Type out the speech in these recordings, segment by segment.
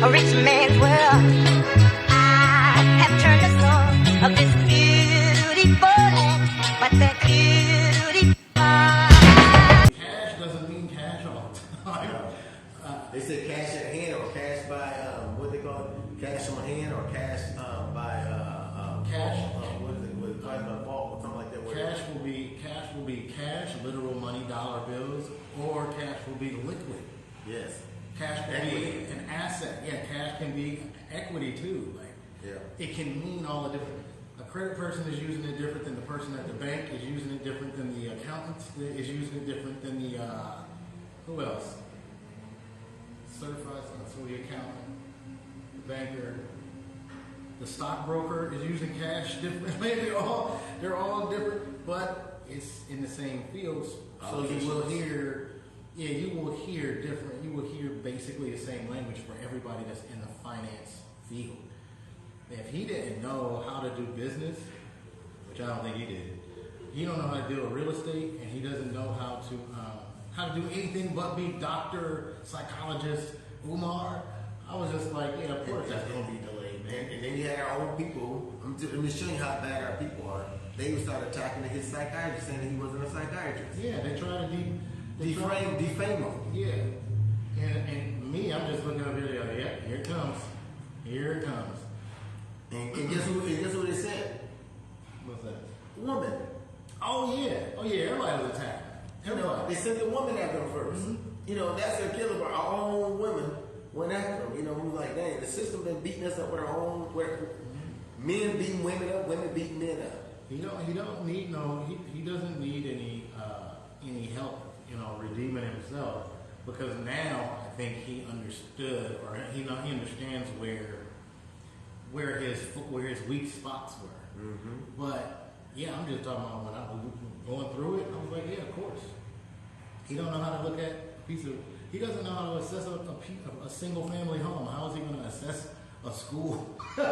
a rich man's world. I have turned the soul of this beautiful land, but that beauty. Cash doesn't mean cash all the time. They say cash at hand or cash by what they call it, cash on hand or cash by Cash. What is it? With by vault or something like that. Cash will be cash, literal money, dollar bills, or cash will be liquid. Yes. Cash can be an asset. Yeah, cash can be equity too. Like, Yeah. it can mean all the different. A credit person is using it different than the person at the bank is using it different than the accountant is using it different than the who else? Certified, so the accountant, the banker, the stockbroker is using cash differently. They're all different, but it's in the same fields. So you will hear. Yeah, you will hear different. You will hear basically the same language for everybody that's in the finance field. If he didn't know how to do business, which I don't think he did, he don't know how to deal with real estate, and he doesn't know how to do anything but be doctor, psychologist, Umar. I was just like, yeah, of course that's gonna be delayed, man. And then you had our own people. I'm just showing you how bad our people are. They would start attacking his psychiatrist, saying that he wasn't a psychiatrist. Yeah, they try to Defame him. Yeah, and me, I'm just looking up here. Like, yeah, here it comes. Here it comes. And guess who they said? What's that? Woman. Oh yeah. Everybody was attacking. You know, they sent the woman after him 1st. Mm-hmm. You know, that's their killer, but our own women went after him. You know, we was like, dang, the system been beating us up with our own, men beating women up, women beating men up. He doesn't need any help, redeeming himself, because now I think he understood, or he understands where his weak spots were. Mm-hmm. But yeah, I'm just talking about when I was going through it. I was like, yeah, of course. He don't know how to look at a piece of. He doesn't know how to assess a single family home. How is he going to assess a school? You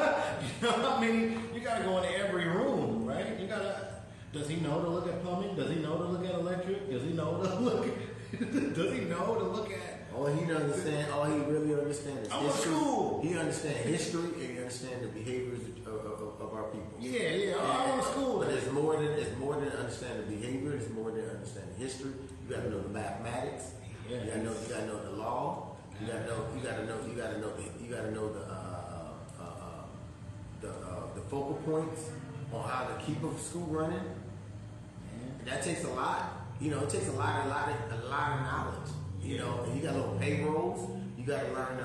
got to go into every room, right? Does he know to look at plumbing? Does he know to look at electric? Does he know to look? Does he know to look at? All he really understands is history. School. He understands history and he understands the behaviors of our people. Yeah. I went to school. But it's more than understanding the behavior. It's more than understanding history. You got to know the mathematics. Yes. You got to know the law. You got to know the focal points on how to keep a school running. And that takes a lot. It takes a lot of knowledge. And you got to know payrolls. You got to learn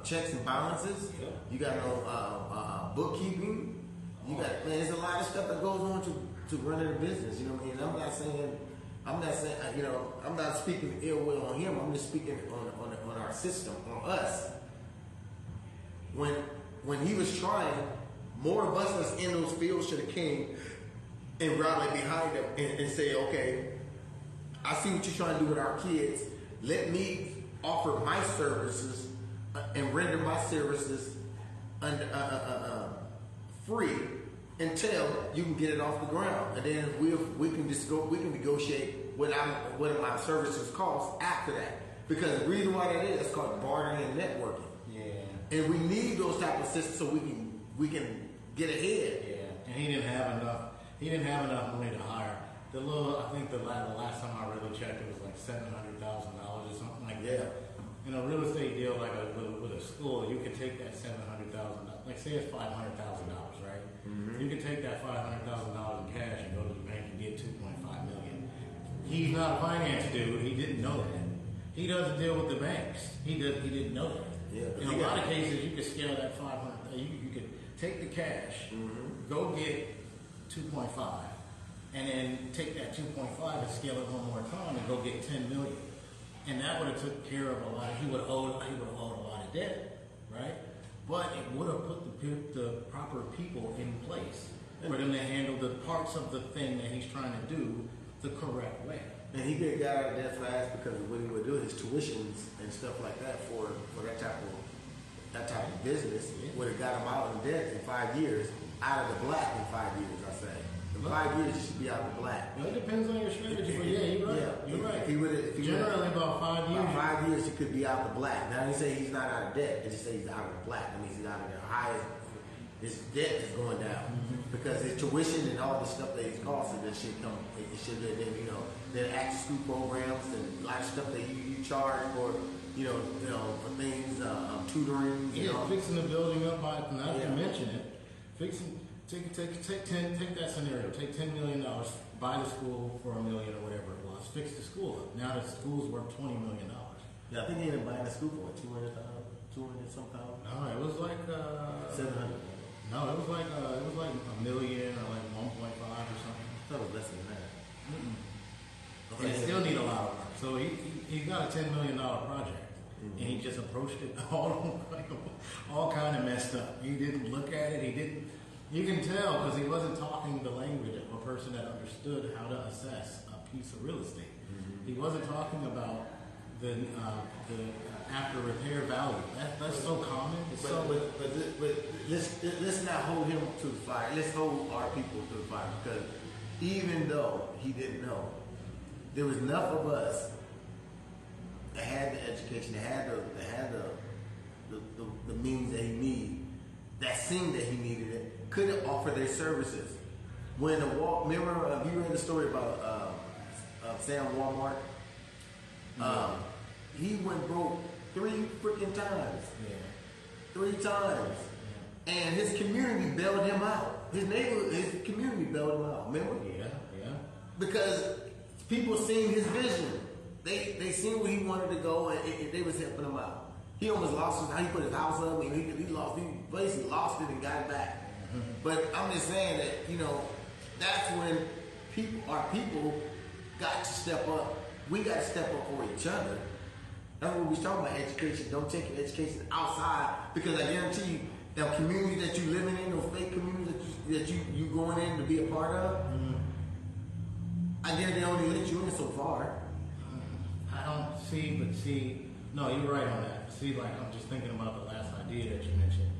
checks and balances. You got to know bookkeeping. There's a lot of stuff that goes on to running a business. You know what I mean? I'm not speaking ill will on him. I'm just speaking on our system, on us. When he was trying, more of us that's in those fields should have came and rallied behind him and say, okay, I see what you're trying to do with our kids. Let me offer my services and render my services free until you can get it off the ground, and then we can negotiate what my services cost after that. Because the reason why that is called bartering and networking. Yeah. And we need those type of systems so we can get ahead. Yeah. And he didn't have enough money to hire. I think the last time I really checked, it was like $700,000 or something like that. In a real estate deal, like with a school, you can take that $700,000. Like say it's $500,000, right? Mm-hmm. You can take that $500,000 in cash and go to the bank and get $2.5 million. He's not a finance dude. He didn't know that. He doesn't deal with the banks. He didn't know that. Yeah, in a lot of cases, you could scale that 500. You could take the cash, go get 2.5, and then take that 2.5 and scale it one more time and go get 10 million. And that would have took care of a lot. He would have owed a lot of debt, right? But it would have put the proper people in place for them to handle the parts of the thing that he's trying to do the correct way. And he could have got out of debt fast because of what he would do, his tuitions and stuff like that for that type of business would have got him out of debt in 5 years, out of the black in 5 years, I say. In 5 years, he should be out the black. Well, it depends on your strategy, but yeah, you're right. You're right. If he Generally, about 5 years. About 5 years, he could be out the black. Now, they say he's not out of debt. They just say he's out of the black. That means he's out of the highest. His debt is going down because his tuition and all the stuff that he's costing, that shit come. It should have been, the after school programs and a lot of stuff that you charge for, for things, tutoring. Yeah, fixing the building up by not to mention it. Take that scenario. Take $10 million, buy the school for $1 million or whatever it was. Fix the school up. Now the school's worth $20 million. Yeah, I think he ended up buying the school for $200,000, $200-something. No, it was like 700. No, it was like $1 million or like 1.5 or something. I thought it was less than that. They still need a lot of work. So he got a $10 million project, and he just approached it all kind of messed up. He didn't look at it. He didn't. You can tell because he wasn't talking the language of a person that understood how to assess a piece of real estate. He wasn't talking about the after repair value. That's so common. But let's not hold him to the fire. Let's hold our people to the fire because even though he didn't know, there was enough of us that had the education, that had the means that he needed, that seemed that he needed it, couldn't offer their services. When remember you read the story about Sam Walmart? He went broke 3 freaking times. Yeah. 3 times. And his community bailed him out. His community bailed him out. Remember? Yeah. Because people seen his vision. They seen where he wanted to go, and they was helping him out. He almost lost his. He put his house up, and he basically lost it and got it back. But I'm just saying that that's when our people got to step up. We got to step up for each other. That's what we was talking about, education. Don't take your education outside because I guarantee you, the community that you living in, those fake communities that you going in to be a part of, I guarantee they only let you in so far. I don't see. No, you're right on that. See, like I'm just thinking about the last idea that you mentioned.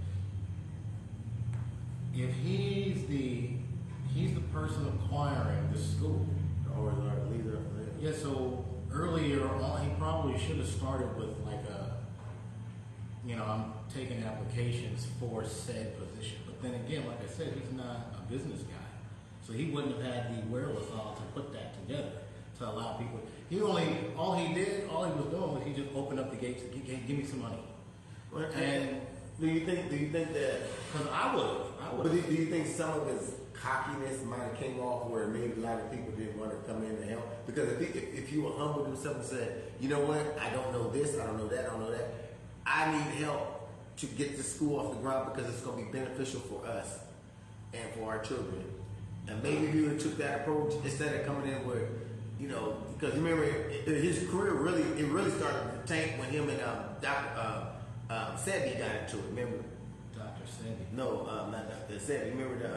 If he's the person acquiring the school, Or the leader. yeah. So earlier on, he probably should have started with like I'm taking applications for said position. But then again, like I said, he's not a business guy, so he wouldn't have had the wherewithal to put that together to allow people. All he was doing was he just opened up the gates and give me some money. And do you think that? because I would. But do you think some of his cockiness might have came off where maybe a lot of people didn't want to come in and help? Because if you were humble to himself and said, you know what, I don't know this, I don't know that, I don't know that. I need help to get this school off the ground because it's going to be beneficial for us and for our children. And maybe if you would have took that approach instead of coming in with, because remember his career really started to tank when him and Dr. Sebi got into it. Remember? Dr. Sebi. No, not Dr. Sebi. Remember the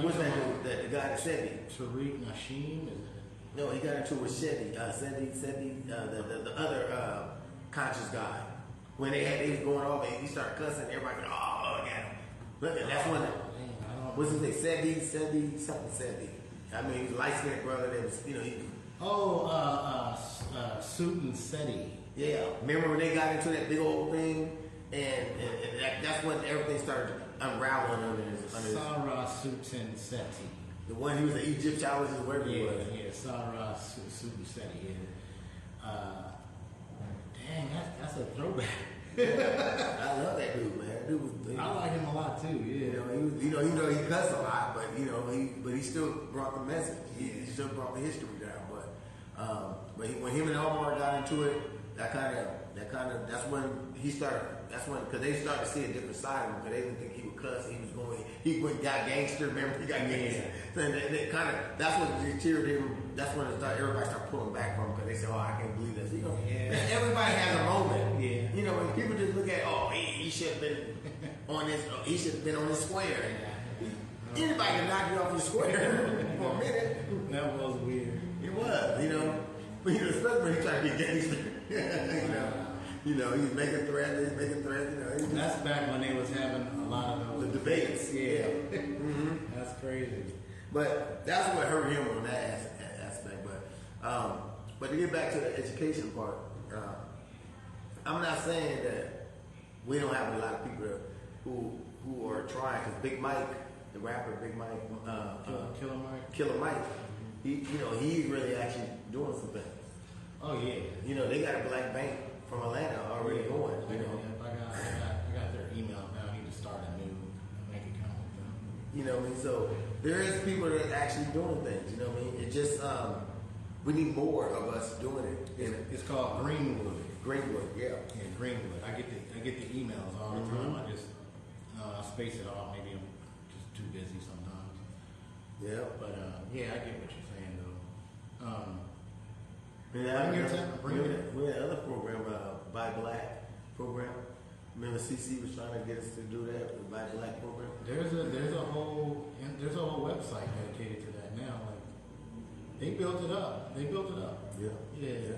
what's that? The guy that Sebi? Tariq Nasheem. No, he got into it with Sebi. Sebi, the other conscious guy. When they was going off, and he started cussing. Everybody go, oh, look at him. Look at that's one. What's his name? Sebi, something Sebi. I mean, he's a light-skinned brother that was, Suit Seti. Yeah, remember when they got into that big old thing, and that's when everything started unraveling under his. Sarah Suit Seti. The one who was an Egyptologist, whatever he was. Yeah, Sarah Suit Seti. Dang, that's a throwback. I love that dude, man. That dude was. I like him a lot too. Yeah, he cussed a lot, but he still brought the message. He still brought the history down. But when him and Omar got into it, that's when he started. That's when because they started to see a different side of him. Because they didn't think he would cuss. He got gangster. Remember, he got gangster. And that's what deterred him. That's when everybody started pulling back from him because they said, "Oh, I can't believe this." Everybody has a moment. Yeah. When people just look at, "Oh, he should have been on this. He should have been on this square." Anybody can knock you off your square for a minute. That was weird. It was, especially when he tried to be gangster. He's making threats. That's back when they was having a lot of those the debates. Yeah. That's crazy. But that's what hurt him on that aspect. But to get back to the education part, I'm not saying that we don't have a lot of people who are trying. Because Big Mike, the rapper Big Mike, Killer Mike, he's really actually doing some things. Oh yeah. They got a black bank from Atlanta already going. I got their email now. I need to start a new bank account with them. You know what I mean? So there is people that are actually doing things. You know what I mean? It just we need more of us doing it. It's called Greenwood. Greenwood, yeah. Yeah, Greenwood. I get the emails all the time. I just I space it off. Maybe I'm just too busy sometimes. Yeah. But yeah, I get what you're saying though. We had another program, Buy Black program. Remember CC was trying to get us to do that, the Buy Black program. There's a whole website dedicated to that now. Like they built it up. Yeah.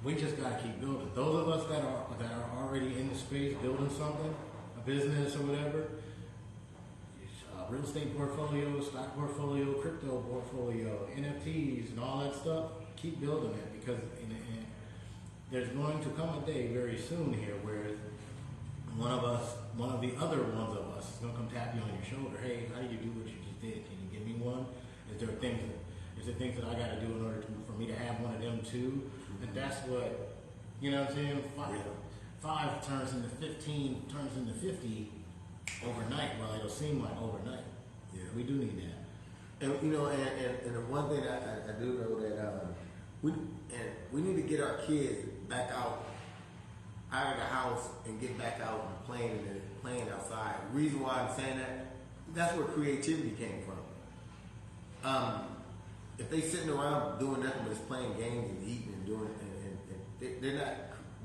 We just gotta keep building. Those of us that are already in the space building something, a business or whatever, real estate portfolio, stock portfolio, crypto portfolio, NFTs, and all that stuff. Keep building it because there's going to come a day very soon here where one of the other ones of us is going to come tap you on your shoulder. Hey, how do you do what you just did? Can you give me one? Is there things that I got to do in order for me to have one of them too? And that's what, you know what I'm saying? Five turns into 15, turns into 50 overnight. Well, it'll seem like overnight. Yeah, we do need that. And and the one thing I do know that we need to get our kids back out of the house and get back out and playing outside. The reason why I'm saying that's where creativity came from. If they sitting around doing nothing but just playing games and eating and doing and they're not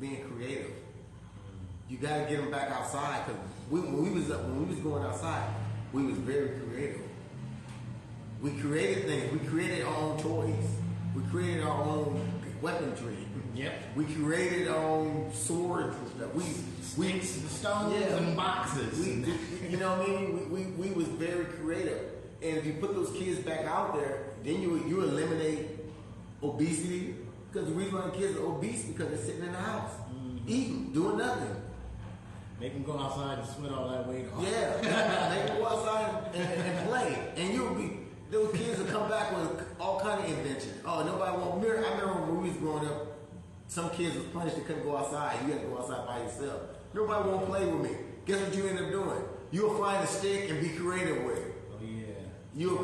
being creative. You got to get them back outside because when we was going outside, we was very creative. We created things. We created our own toys. We created our own weaponry. Yep. We created our own swords and stuff. We stones and boxes. You know what I mean? We was very creative. And if you put those kids back out there, then you eliminate obesity. Because the reason why the kids are obese because they're sitting in the house, eating, doing nothing. Make them go outside and sweat all that weight off. Yeah, they can go outside and play, and those kids will come back with all kind of inventions. Oh, nobody won't mirror. I remember when we was growing up, some kids was punished they couldn't go outside. You had to go outside by yourself. Nobody won't play with me. Guess what you end up doing? You'll find a stick and be creative with it. Oh yeah. You'll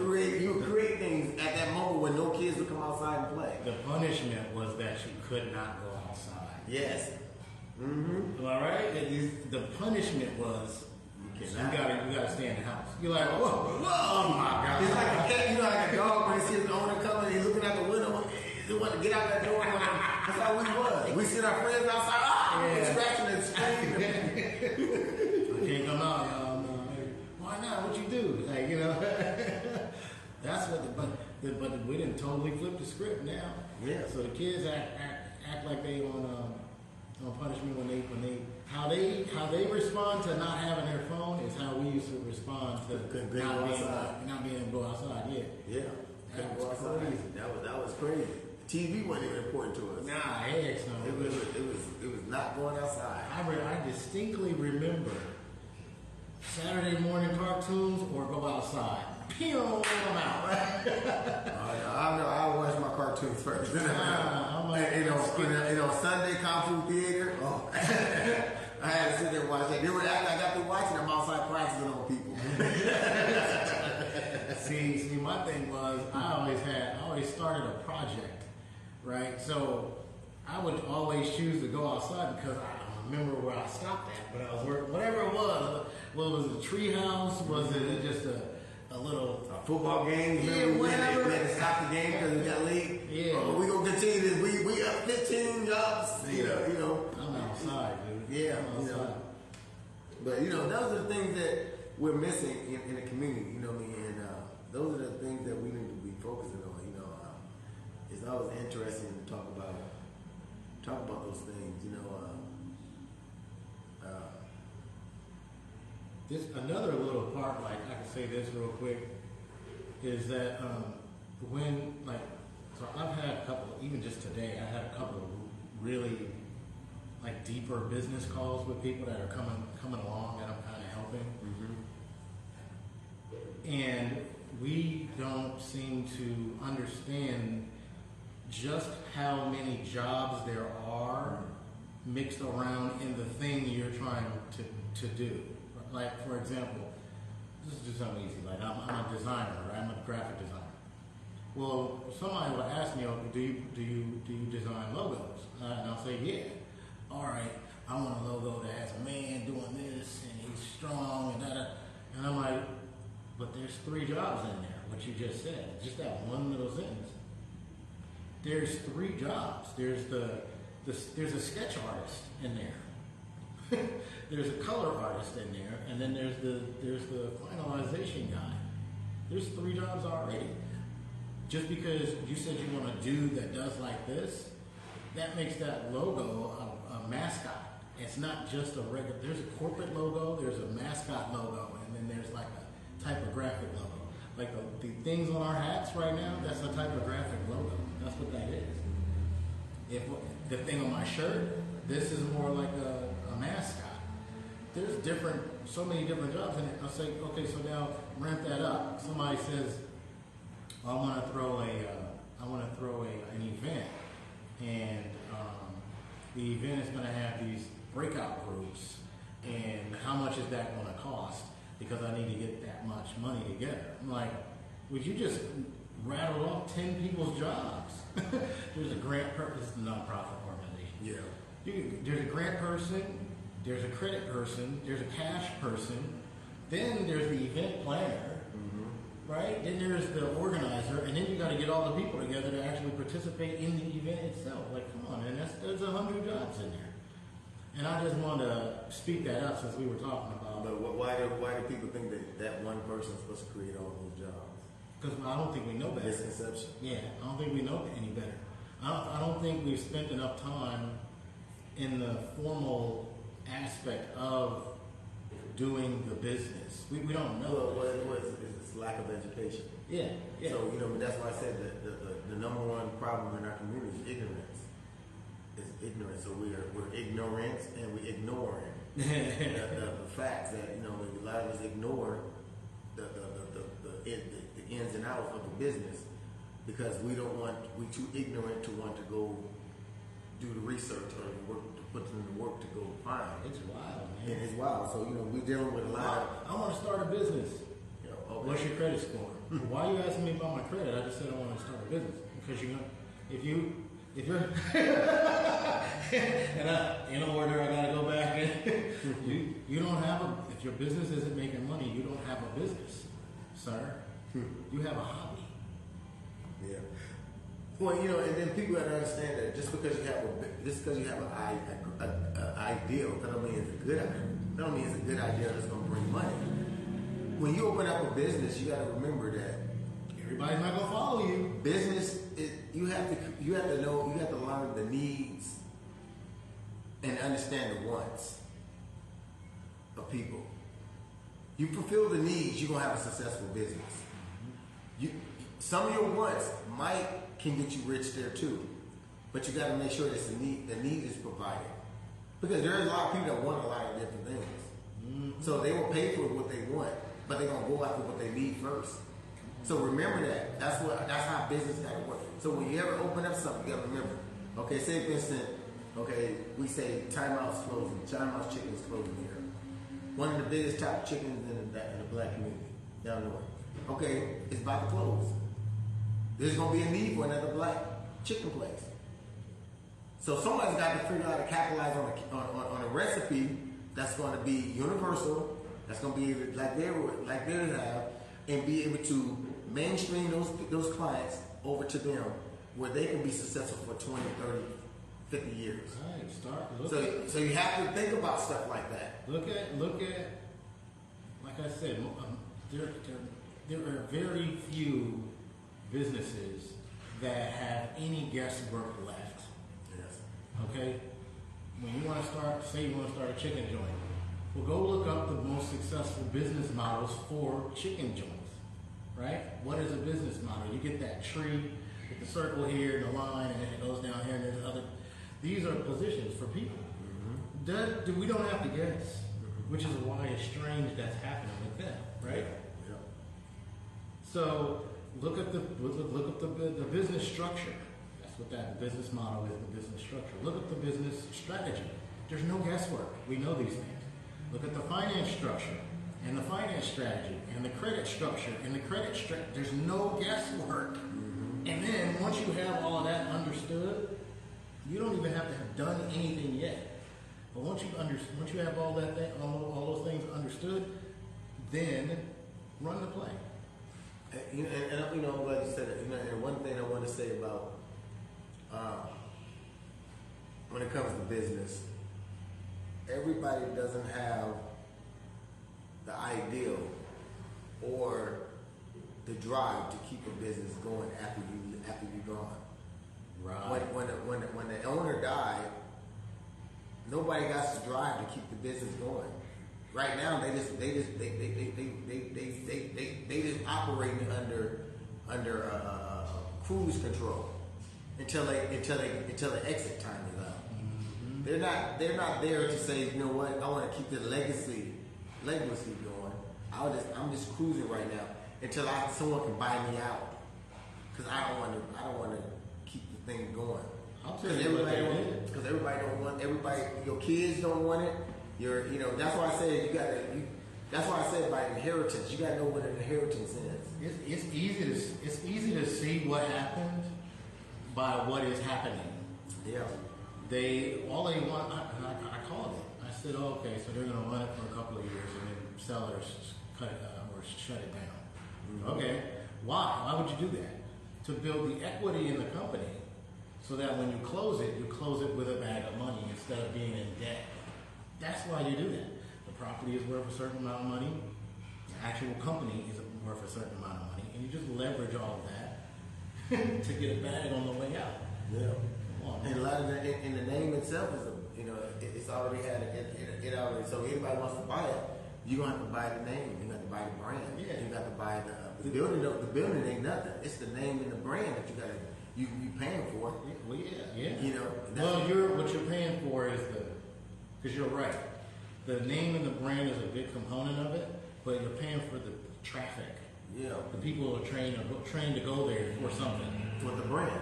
create things at that moment when no kids will come outside and play. The punishment was that you could not go outside. Yes. Mm-hmm. All right. The punishment was you gotta stay in the house. You're like, whoa, oh my God. It's like a cat, like a dog when he sees the owner coming, he's looking out the window, he want to get out that door. That's how we was. We see our friends outside, scratching and screaming. I can't come out, y'all. No. Why not? What you do? Like, that's what but we didn't totally flip the script now. Yeah. So the kids act like they on punishment when they how they respond to not having their phone is how we used to respond to not being able to go outside. Yeah. Couldn't go outside. Crazy. That was crazy. TV wasn't even important to us. Nah, heck no. It was not going outside. I distinctly remember Saturday morning cartoons or go outside. Pew, I'm out. I know. I watch my cartoons first. Sunday Kung Fu Theater. Oh. I had to sit there and watch that. They were acting like I got to watching them outside practicing on people. See, my thing was I always started a project, right? So I would always choose to go outside because I don't remember where I stopped at, but I was working, whatever it was. Well, was it a tree house? Was it just a little football game? Whatever. We had to stop the game because we got late. Yeah. We gonna continue this. We up 15 ups. You know. I'm outside, dude. Yeah. But those are the things that we're missing in the community. You know what I mean? And those are the things that we need to be focusing on. It's always interesting to talk about those things. This another little part, like I can say this real quick, is that when like, so I've had a couple, even just today, I had a couple of really like deeper business calls with people that are coming along that I'm kind of helping, and we don't seem to understand just how many jobs there are mixed around in the thing you're trying to do. Like, for example, just do something easy. Like, I'm a designer, right? I'm a graphic designer. Well, somebody will ask me, "Okay, do you design logos?" And I'll say, "Yeah." All right, I want a logo that has a man doing this and he's strong and da. And I'm like, but there's 3 jobs in there. What you just said, just that one little sentence. There's 3 jobs. There's a sketch artist in there. There's a color artist in there, and then there's the finalization guy. There's 3 jobs already. Just because you said you want a dude that does like this, that makes that logo a mascot. It's not just a regular. There's a corporate logo, there's a mascot logo, and then there's like a typographic logo. Like the things on our hats right now, that's a typographic logo. That's what that is. If the thing on my shirt, this is more like a mascot. There's so many different jobs in it. I'll say, okay, so now ramp that up. Somebody says, I want to throw an event, and the event is going to have these breakout groups, and how much is that going to cost? Because I need to get that much money together. I'm like, would you just rattle off 10 people's jobs? There's a grant person. This is a nonprofit organization. Yeah. There's a grant person. There's a credit person. There's a cash person. Then there's the event planner, right? Then there's the organizer, and then you got to get all the people together to actually participate in the event itself. Like, come on, man, there's 100 jobs in there. And I just wanted to speak that up since we were talking about. But why do people think that one person is supposed to create all those jobs? Because I don't think we know better. Misconception. Yeah, I don't think we know any better. I don't think we've spent enough time in the formal aspect of doing the business. We don't know. Well, it's lack of education. Yeah. So, that's why I said that the number one problem in our community is ignorance. It's ignorance. So we're ignorant and we ignoring the facts that, a lot of us ignore the ins and outs of the business because we're too ignorant to want to go do the research or the work, to put in the work to go find. It's wild, man. And it's wild. So, we're dealing with a lot of... I want to start a business. Okay. What's your credit score? Why are you asking me about my credit? I just said I want to start a business. Because if you're and in order, I gotta go back and you don't have if your business isn't making money, you don't have a business, sir. You have a hobby. Yeah. Well, and then people gotta understand that just because you have an ideal, that don't mean it's a good idea. That don't mean it's a good idea that's gonna bring money. When you open up a business, you gotta remember that everybody's not gonna follow you. Business, you have to know, you have to learn the needs and understand the wants of people. You fulfill the needs, you're gonna have a successful business. Some of your wants can get you rich there too, but you got to make sure that the need is provided, because there's a lot of people that want a lot of different things. So they will pay for what they want, but they're gonna go after what they need first. So remember that. That's how business gotta work. So when you ever open up something, you gotta remember. Okay, say for instance, we say Timeout's closing. Timeout's Chicken is closing here. One of the biggest top chickens in the black community down north. Okay, it's about to close. There's gonna be a need for another black chicken place. So somebody's got to figure out how to capitalize on a recipe that's going to be universal. That's going to be like they have, and be able to mainstream those clients over to them where they can be successful for 20, 30, 50 years. Right, so you have to think about stuff like that. Look at, like I said, there are very few businesses that have any guesswork left. Yes. Okay? When you want to start, say you want to start a chicken joint, Well, go look up the most successful business models for chicken joints, right? What is a business model? You get that tree with the circle here, the line, and then it goes down here, and there's other. These are positions for people. We don't have to guess, which is why it's strange that's happening with them, right? Yeah. So look up the business structure. That's what that business model is. The business structure. Look at the business strategy. There's no guesswork. We know these things. Look at the finance structure and the finance strategy and the credit structure and the credit strategy. There's no guesswork. And then once you have all of that understood, you don't even have to have done anything yet. But once you have all that thing, all those things understood, then run the play. And you know, like you said, you know, and one thing I want to say about when it comes to business, everybody doesn't have the ideal or the drive to keep a business going after you're gone. Right. When the owner died, nobody got the drive to keep the business going. Right now, they just operating under cruise control until the exit time is up. They're not there to say, you know what, I want to keep the legacy going. I'm just cruising right now until someone can buy me out, because I don't want to keep the thing going. Because everybody don't want, your kids don't want it. That's why I say that's why I said by inheritance, you gotta know what an inheritance is. It's easy to see what happened by what is happening. Yeah. All they want, I called it. I said, oh, okay, so they're gonna run it for a couple of years and then sellers cut it or shut it down. Okay. Why would you do that? To build the equity in the company, so that when you close it with a bag of money instead of being in debt. That's why you do that. The property is worth a certain amount of money. The actual company is worth a certain amount of money, and you just leverage all of that to get a bag on the way out. Yeah. Come on, And a lot of the name itself is it's already had it already. So anybody wants to buy it, you're gonna have to buy the name. You got to buy the brand. Yeah. You got to buy the building. The building ain't nothing. It's the name and the brand that you got to you paying for. Well, yeah. Well, what you're paying for is because you're right. The name and the brand is a big component of it, but you're paying for the traffic. Yeah. The people are trained to go there for something. For the brand.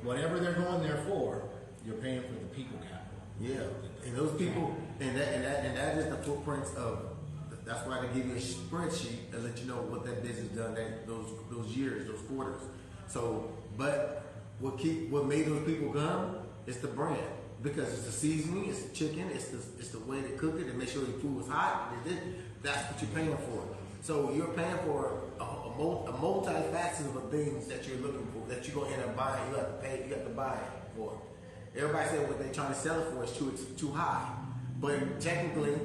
Whatever they're going there for, you're paying for the people capital. Yeah. And those people, and that is the footprints of. That's why they give you a spreadsheet and let you know what that business done those years, those quarters. So, but what made those people come is the brand, because it's the seasoning, it's the chicken, it's the way they cook it, and make sure the food was hot. That's what you're paying for. So you're paying for a multifaceted of things that you're looking for, that you're gonna end up buying. You have to buy it for. Everybody said what they're trying to sell it for is too high, but technically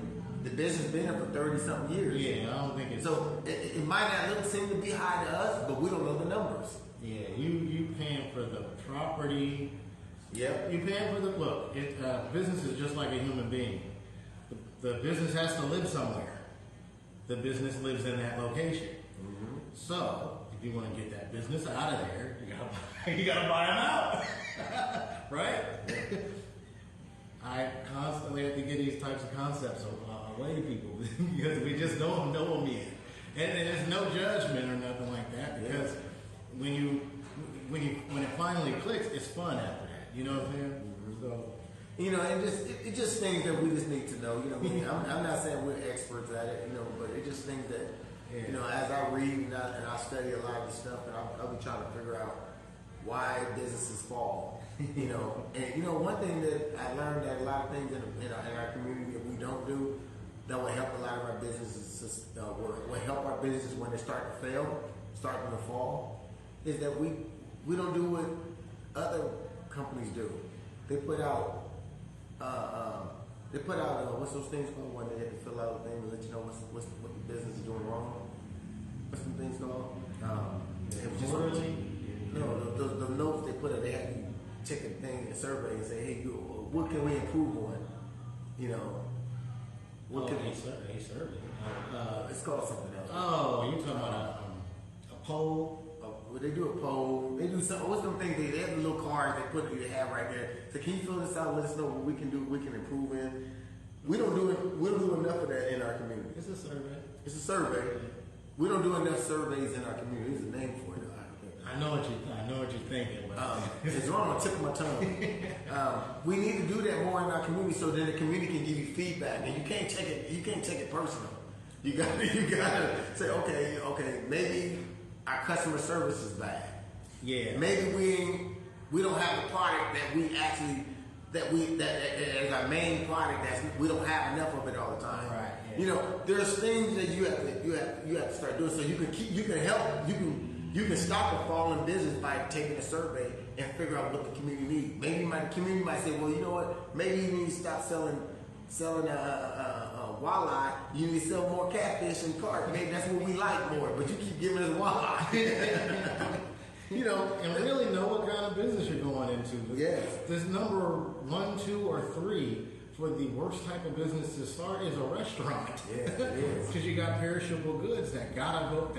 the business been there for 30-something years. Yeah, I don't think it's so. It might not seem to be high to us, but we don't know the numbers. Yeah, you paying for the property. Yep. You paying for the look. Business is just like a human being. The business has to live somewhere. The business lives in that location. Mm-hmm. So if you want to get that business out of there, you gotta buy them out, right? I constantly have to get these types of concepts away to people because we just don't know them yet. And there's no judgment or nothing like that, because when it finally clicks, it's fun after that. You know what I'm saying? Mm-hmm. So, and it just things that we just need to know. I'm not saying we're experts at it, but it just things that as I read and I study a lot of the stuff, and I'll be trying to figure out why businesses fall. And one thing that I learned, that a lot of things in our community that we don't do that will help a lot of our businesses will help our businesses when they start to fail, starting to fall, is that we don't do what other companies do. They put out what's those things called when they have to fill out a thing to let you know what the business is doing wrong. What's some things called? The notes they put out, they have you take a thing, a survey, and say, hey, what can we improve on? What can he served it. it's called something else. Oh, you talking about a pole? Well, they do a poll. They do some. What's them things? They have a little cards they put you to have right there. So can you fill this out? Let us know what we can do. We can improve in. We don't do it. We don't do enough of that in our community. It's a survey. It's a survey. We don't do enough surveys in our community. There's a name for it. I know what you're thinking. But It's on the tip of my tongue. We need to do that more in our community, so then the community can give you feedback, and you can't take it. You can't take it personal. You got to say, okay, maybe our customer service is bad. Yeah. Maybe we don't have a product that we actually that as our main product we don't have enough of it all the time. Right. Yeah. You know, there's things that you have to start doing so you can stop a falling business by taking a survey and figure out what the community needs. Maybe my community might say, well, you know what? Maybe you need to stop selling walleye. You need to sell more catfish and carp. Maybe that's what we like more. But you keep giving us walleye. You know, and really know what kind of business you're going into. Yes. This number 1, 2, or 3 for the worst type of business to start is a restaurant. Yeah, it is. Because you got perishable goods that gotta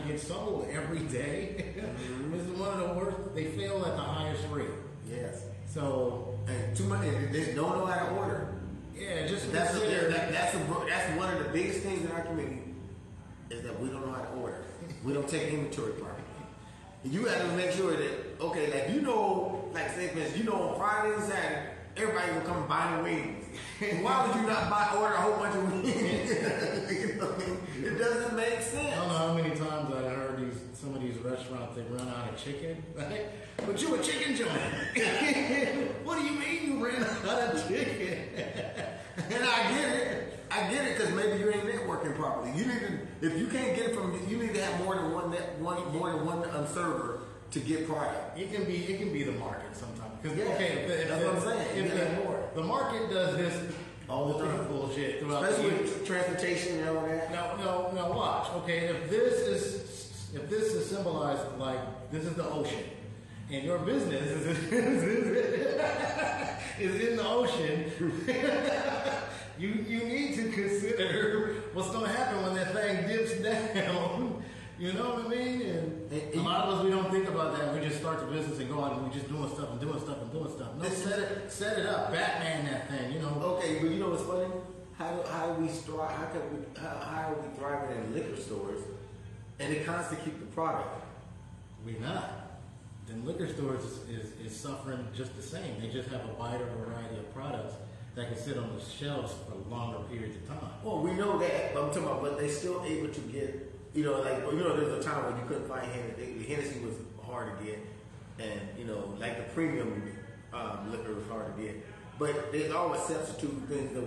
get sold every day. Mm-hmm. This is one of the worst. They fail at the highest rate. Yes. So And too much. They don't know how to order. yeah, just That's consider. that's one of the biggest things in our community is that we don't know how to order. We don't take inventory properly. You got to make sure that like like say for instance, on Friday and Saturday, everybody will come buying wings. Why would you not order a whole bunch of wings? You know what I mean? It doesn't make sense. I don't know how many times I heard some of these restaurants, they run out of chicken. Right? But you a chicken joint. What do you mean you ran out of chicken? And I get it, because maybe you ain't networking properly. You need to, if you can't get it you need to have more than one server to get product. It can be the market sometimes. Because that's what I'm saying. If the market does this All the time. bullshit throughout Especially the year. with transportation and all that. Now watch. Okay, if this is symbolized like this is the ocean, and your business is in the ocean, you need to consider what's going to happen when that thing dips down. You know what I mean? And a lot of us, we don't think about that. We just start the business and go out and we're just doing stuff. No, set it up. Batman that thing, you know. Okay, but you know what's funny? How do we strive? How are we thriving in liquor stores, and they constantly keep the product? We not. Then liquor stores is suffering just the same. They just have a wider variety of products that can sit on the shelves for longer periods of time. Well, we know that, but I'm talking about, but they still able to get, there's a time when you couldn't find Hennessy. The Hennessy was hard to get, and like the premium liquor was hard to get. But there's always substitute things that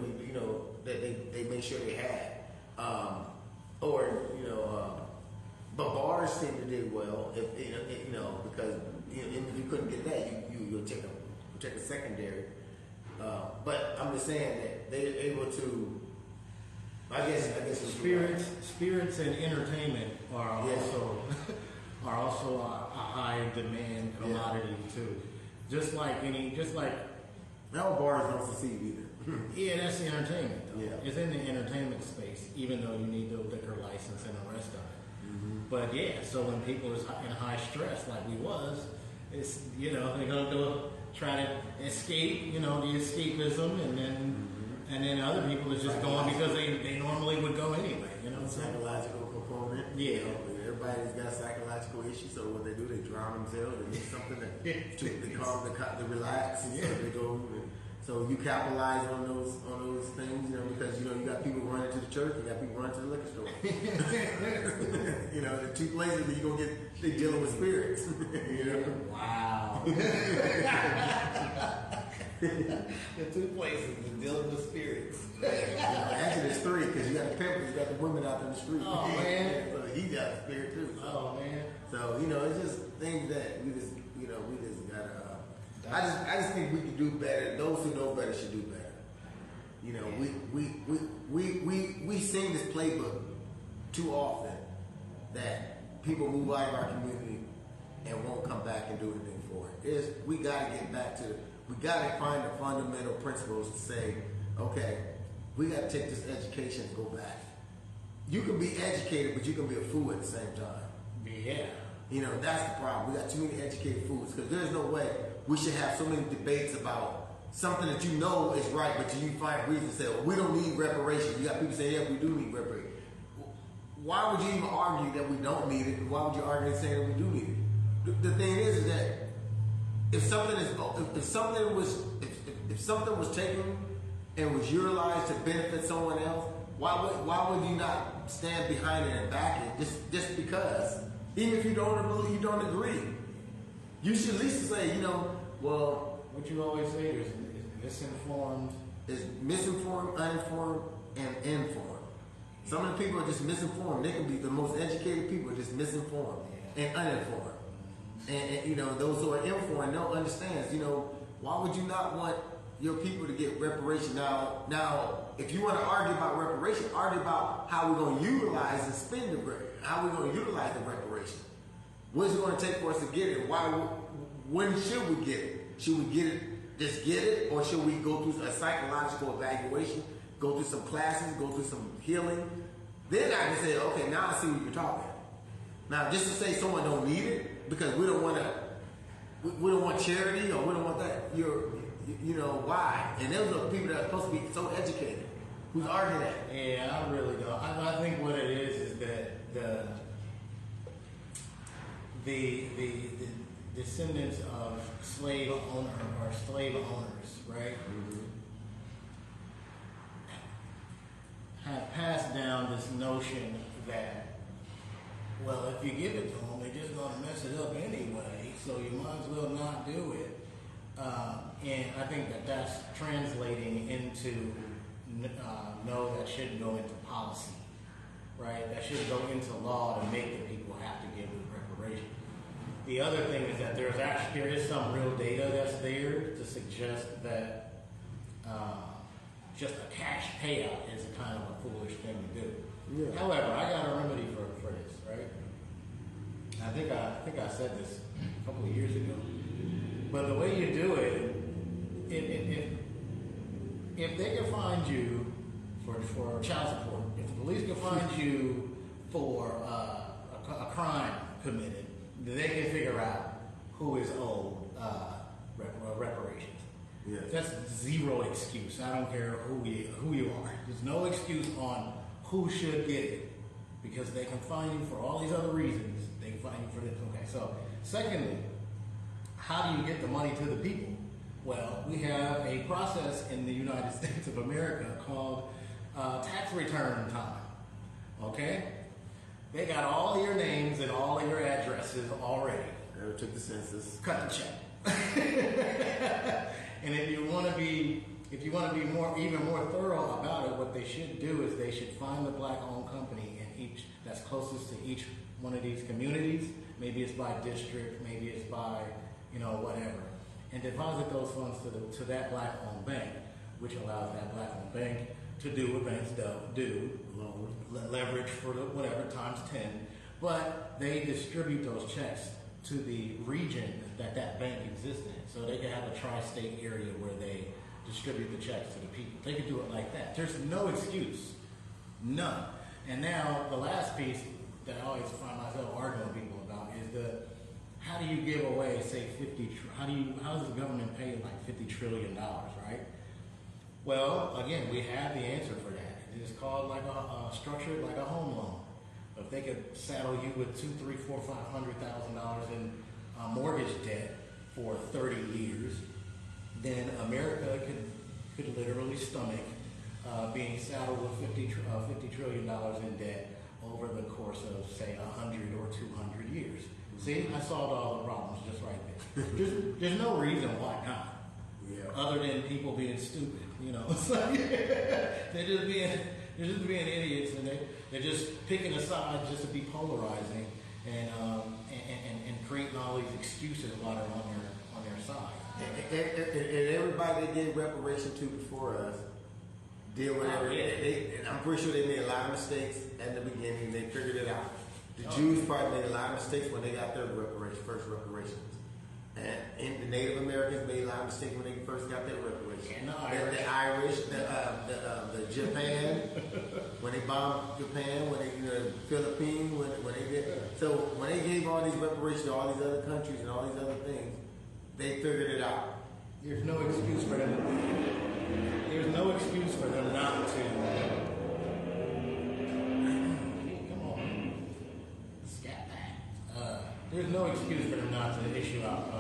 that they make sure they had, but bars seem to do well if because if you couldn't get that, you'll take a secondary. But I'm just saying that they're able to. I guess spirits and entertainment are also a high demand commodity too. Just like now bars don't succeed either. Yeah, that's the entertainment though. Yeah. It's in the entertainment space, even though you need the liquor license and the rest of it. Mm-hmm. But yeah, so when people is in high stress like we was, it's they're gonna go try to escape, the escapism, and then other people are just going because they normally would go anyway, Psychological component. Yeah. Everybody's got psychological issues, so what they do, they drown themselves. They do something to calm, to relax, and so they go. So you capitalize on those things, because you got people running to the church, you got people running to the liquor store. The two places that you're gonna get they dealing with spirits. Wow. The two places that dealing with spirits. Actually, there's three, because you got the pimpers, you got the women out in the street. Oh man. So he got a spirit too. So. Oh man. So it's just things that we just gotta. I just think we can do better. Those who know better should do better. We sing this playbook too often that people move out of our community and won't come back and do anything for it. We got to get back to. We got to find the fundamental principles to say, okay, we got to take this education and go back. You can be educated, but you can be a fool at the same time. Yeah. You know, that's the problem. We got too many educated fools because there's no way we should have so many debates about something that you know is right, but you find reasons to say, well, we don't need reparations. You got people saying, yeah, we do need reparations. Why would you even argue that we don't need it? And why would you argue saying that we do need it? The thing is that if something was taken and was utilized to benefit someone else, why would you not stand behind it and back it just because? Even if you don't agree, you should at least say, you know, well, what you always say is misinformed. Is misinformed, uninformed, and informed. Some of the people are just misinformed. They can be the most educated people, are just misinformed and uninformed. And you know, those who are informed don't understand. You know, why would you not want your people to get reparation? Now, if you want to argue about reparation, argue about how we're going to utilize and spend the how we're going to utilize the reparation. What's it going to take for us to get it? When should we get it? Should we get it? Just get it, or should we go through a psychological evaluation, go through some classes, go through some healing? Then I can say, okay, now I see what you're talking. Now, just to say someone don't need it because we don't want charity or we don't want that. You know why? And those are people that are supposed to be so educated. Who's arguing that? Yeah, I really don't. I think what it is that the descendants of slave owners, right, have passed down this notion that, well, if you give it to them, they're just going to mess it up anyway, so you might as well not do it. And I think that's translating into no, that shouldn't go into policy, right? That should go into law to make the people have to give reparation. The other thing is that there is some real data that's there to suggest that just a cash payout is a kind of a foolish thing to do. Yeah. However, I got a remedy for this, right? I think I said this a couple of years ago. But the way you do it, if they can find you for child support, if the police can find you for a crime committed, then they can figure out who is owed reparations. Yes. That's zero excuse. I don't care who you are. There's no excuse on who should get it because they can find you for all these other reasons. They can find you for this. Okay. So, secondly, how do you get the money to the people? Well, we have a process in the United States of America called tax return time. Okay? They got all your names and all of your addresses already. Never took the census. Cut the check. And if you want to be even more thorough about it, what they should do is they should find the black-owned company that's closest to each one of these communities. Maybe it's by district, maybe it's by whatever, and deposit those funds to that black-owned bank, which allows that black-owned bank to do what banks do, leverage for whatever times 10. But they distribute those checks to the region that bank exists in, so they can have a tri-state area where they distribute the checks to the people. They can do it like that. There's no excuse, none. And now the last piece that I always find myself arguing with people about is how do you give away, say, how does the government pay like $50 trillion, right? Well, again, we have the answer for that. It is called like structured like a home loan. If they could saddle you with $200,000, $300,000, $400,000, $500,000 in mortgage debt for 30 years, then America could literally stomach being saddled with $50 trillion in debt over the course of, say, 100 or 200 years. See, I solved all the problems just right there. There's no reason why not. Yeah. Other than people being stupid, It's like, they're just being idiots, and they're just picking a side just to be polarizing and creating all these excuses while they're on their side. And everybody they did reparation to before us did whatever. And I'm pretty sure they made a lot of mistakes at the beginning. They figured it out. The Jews probably made a lot of mistakes when they got their first reparations. And the Native Americans made a lot of mistakes when they first got their reparation. And the Irish, the Japan, when they bombed Japan, when they, the Philippines, when they did. So when they gave all these reparations to all these other countries and all these other things, they figured it out. There's no excuse for them. There's no excuse for them not to. Come on, scat that. There's no excuse for them not to issue out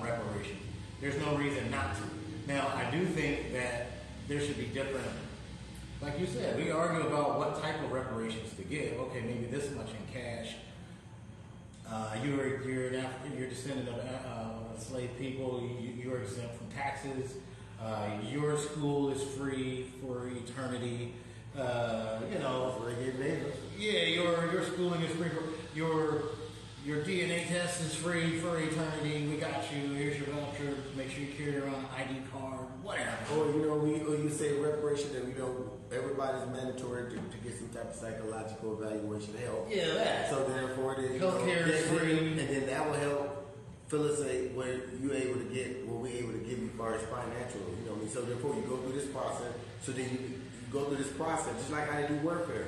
reparations. There's no reason not to. Now, I do think that there should be different. Like you said, we argue about what type of reparations to give. Okay, maybe this much in cash. You're a descendant of enslaved people. You're exempt from taxes. Your school is free for eternity. Yeah, your schooling is free. Your DNA test is free for eternity. We got you. Here's your voucher. Make sure you carry around an ID card. Whatever. Or you say reparation that everybody's mandatory to get some type of psychological evaluation help. Yeah, that. So therefore, healthcare is free, and then that will help facilitate what you're able to get, what we're able to give you as far as financial. You know what I mean? So therefore, you go through this process. So then you go through this process, just like how they do welfare.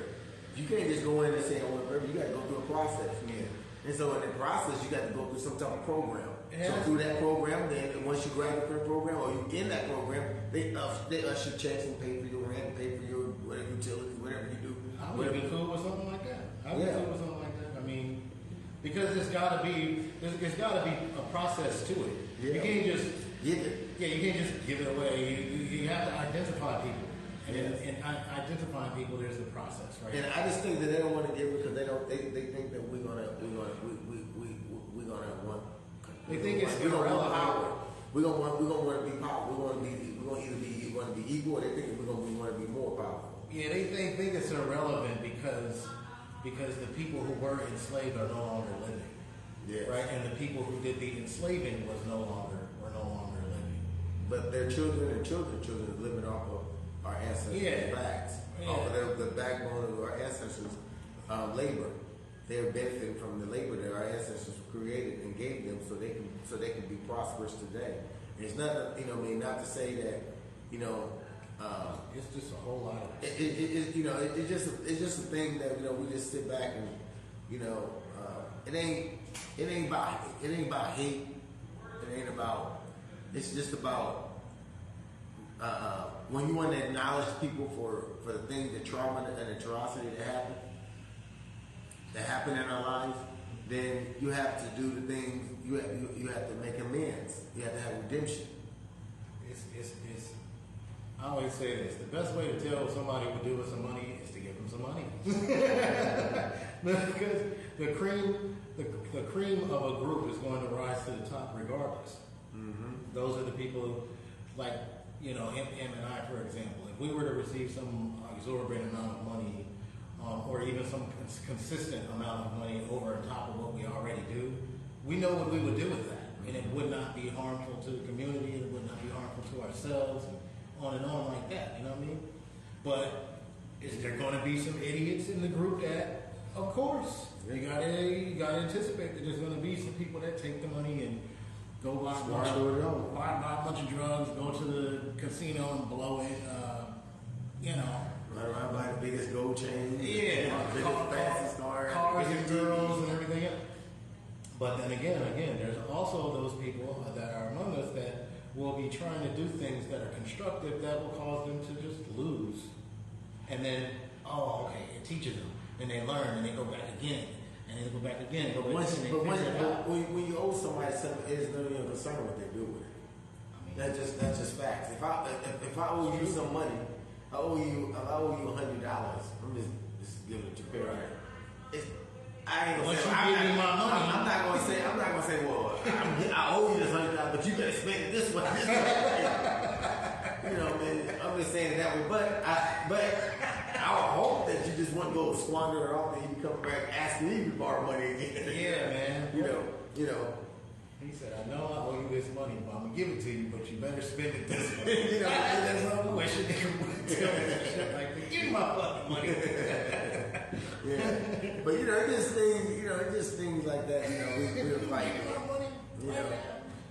You can't just go in and say I want welfare. You got to go through a process. Yeah. And so in the process, you got to go through some type of program. Yeah. So through that program, then once you graduate from the program or you in that program, they usher checks and pay for your rent, pay for your whatever utilities, whatever you do. I would be cool with something like that. I would be cool with something like that. I mean, because there's got to be a process to it. Yeah. You can't just give it. Yeah, you can't just give it away. You have to identify people. And identifying people, there's a process, right? And I just think that they don't want to give it because they think that we're gonna want. They think it's we're gonna want irrelevant. power. We're gonna want to be powerful. We're gonna either be equal, or they think we're gonna want to be more powerful. Yeah, they think it's irrelevant because the people who were enslaved are no longer living. Yes. Right, and the people who did the enslaving were no longer living. But their children and children are living off of our ancestors' backs, off of the backbone of our ancestors' labor. They're benefiting from the labor that our ancestors created and gave them, so they can be prosperous today. And it's not, not to say that, it's just a whole lot of it's just a thing that we just sit back and it ain't about hate. It ain't about. It's just about when you want to acknowledge people for the things, the trauma and atrocity that happen in our lives, then you have to do the things. You have to make amends. You have to have redemption. It's I always say this: the best way to tell somebody would do with some money is to give them some money. Because the cream of a group is going to rise to the top regardless. Mm-hmm. Those are the people, like him and I, for example. If we were to receive some exorbitant amount of money, or even some consistent amount of money over and top of what we already do, we know what we would do with that, and it would not be harmful to the community. It would not be harmful to ourselves, and on like that. You know what I mean? But is there going to be some idiots in the group that, of course, you got to anticipate that there's going to be some people that take the money and go buy a bunch of drugs, go to the casino and blow it. Right around by the biggest gold chain, fastest cars and girls and everything else. But then again, there's also those people that are among us that will be trying to do things that are constructive that will cause them to just lose. And then, it teaches them. And they learn, and they go back again. And they go back again. But when you owe somebody something, it's none of your concern what they do with it. I mean, that's just facts. If I owe you some money, I owe you $100. I'm just giving it to you. Right. I ain't gonna say. I'm not gonna say. Well, I owe you this $100, but you better spend it this way. Man. I'm just saying it that way. But I hope that you just wouldn't go squander it off and you come back asking me to borrow money again. Yeah, man. You know. He said, I know I owe you this money, but I'm going to give it to you, but you better spend it this way. That's what I wish a nigga would tell me that shit like that. Give me my fucking money. Yeah. But, it's just things like that, we're fighting. You know,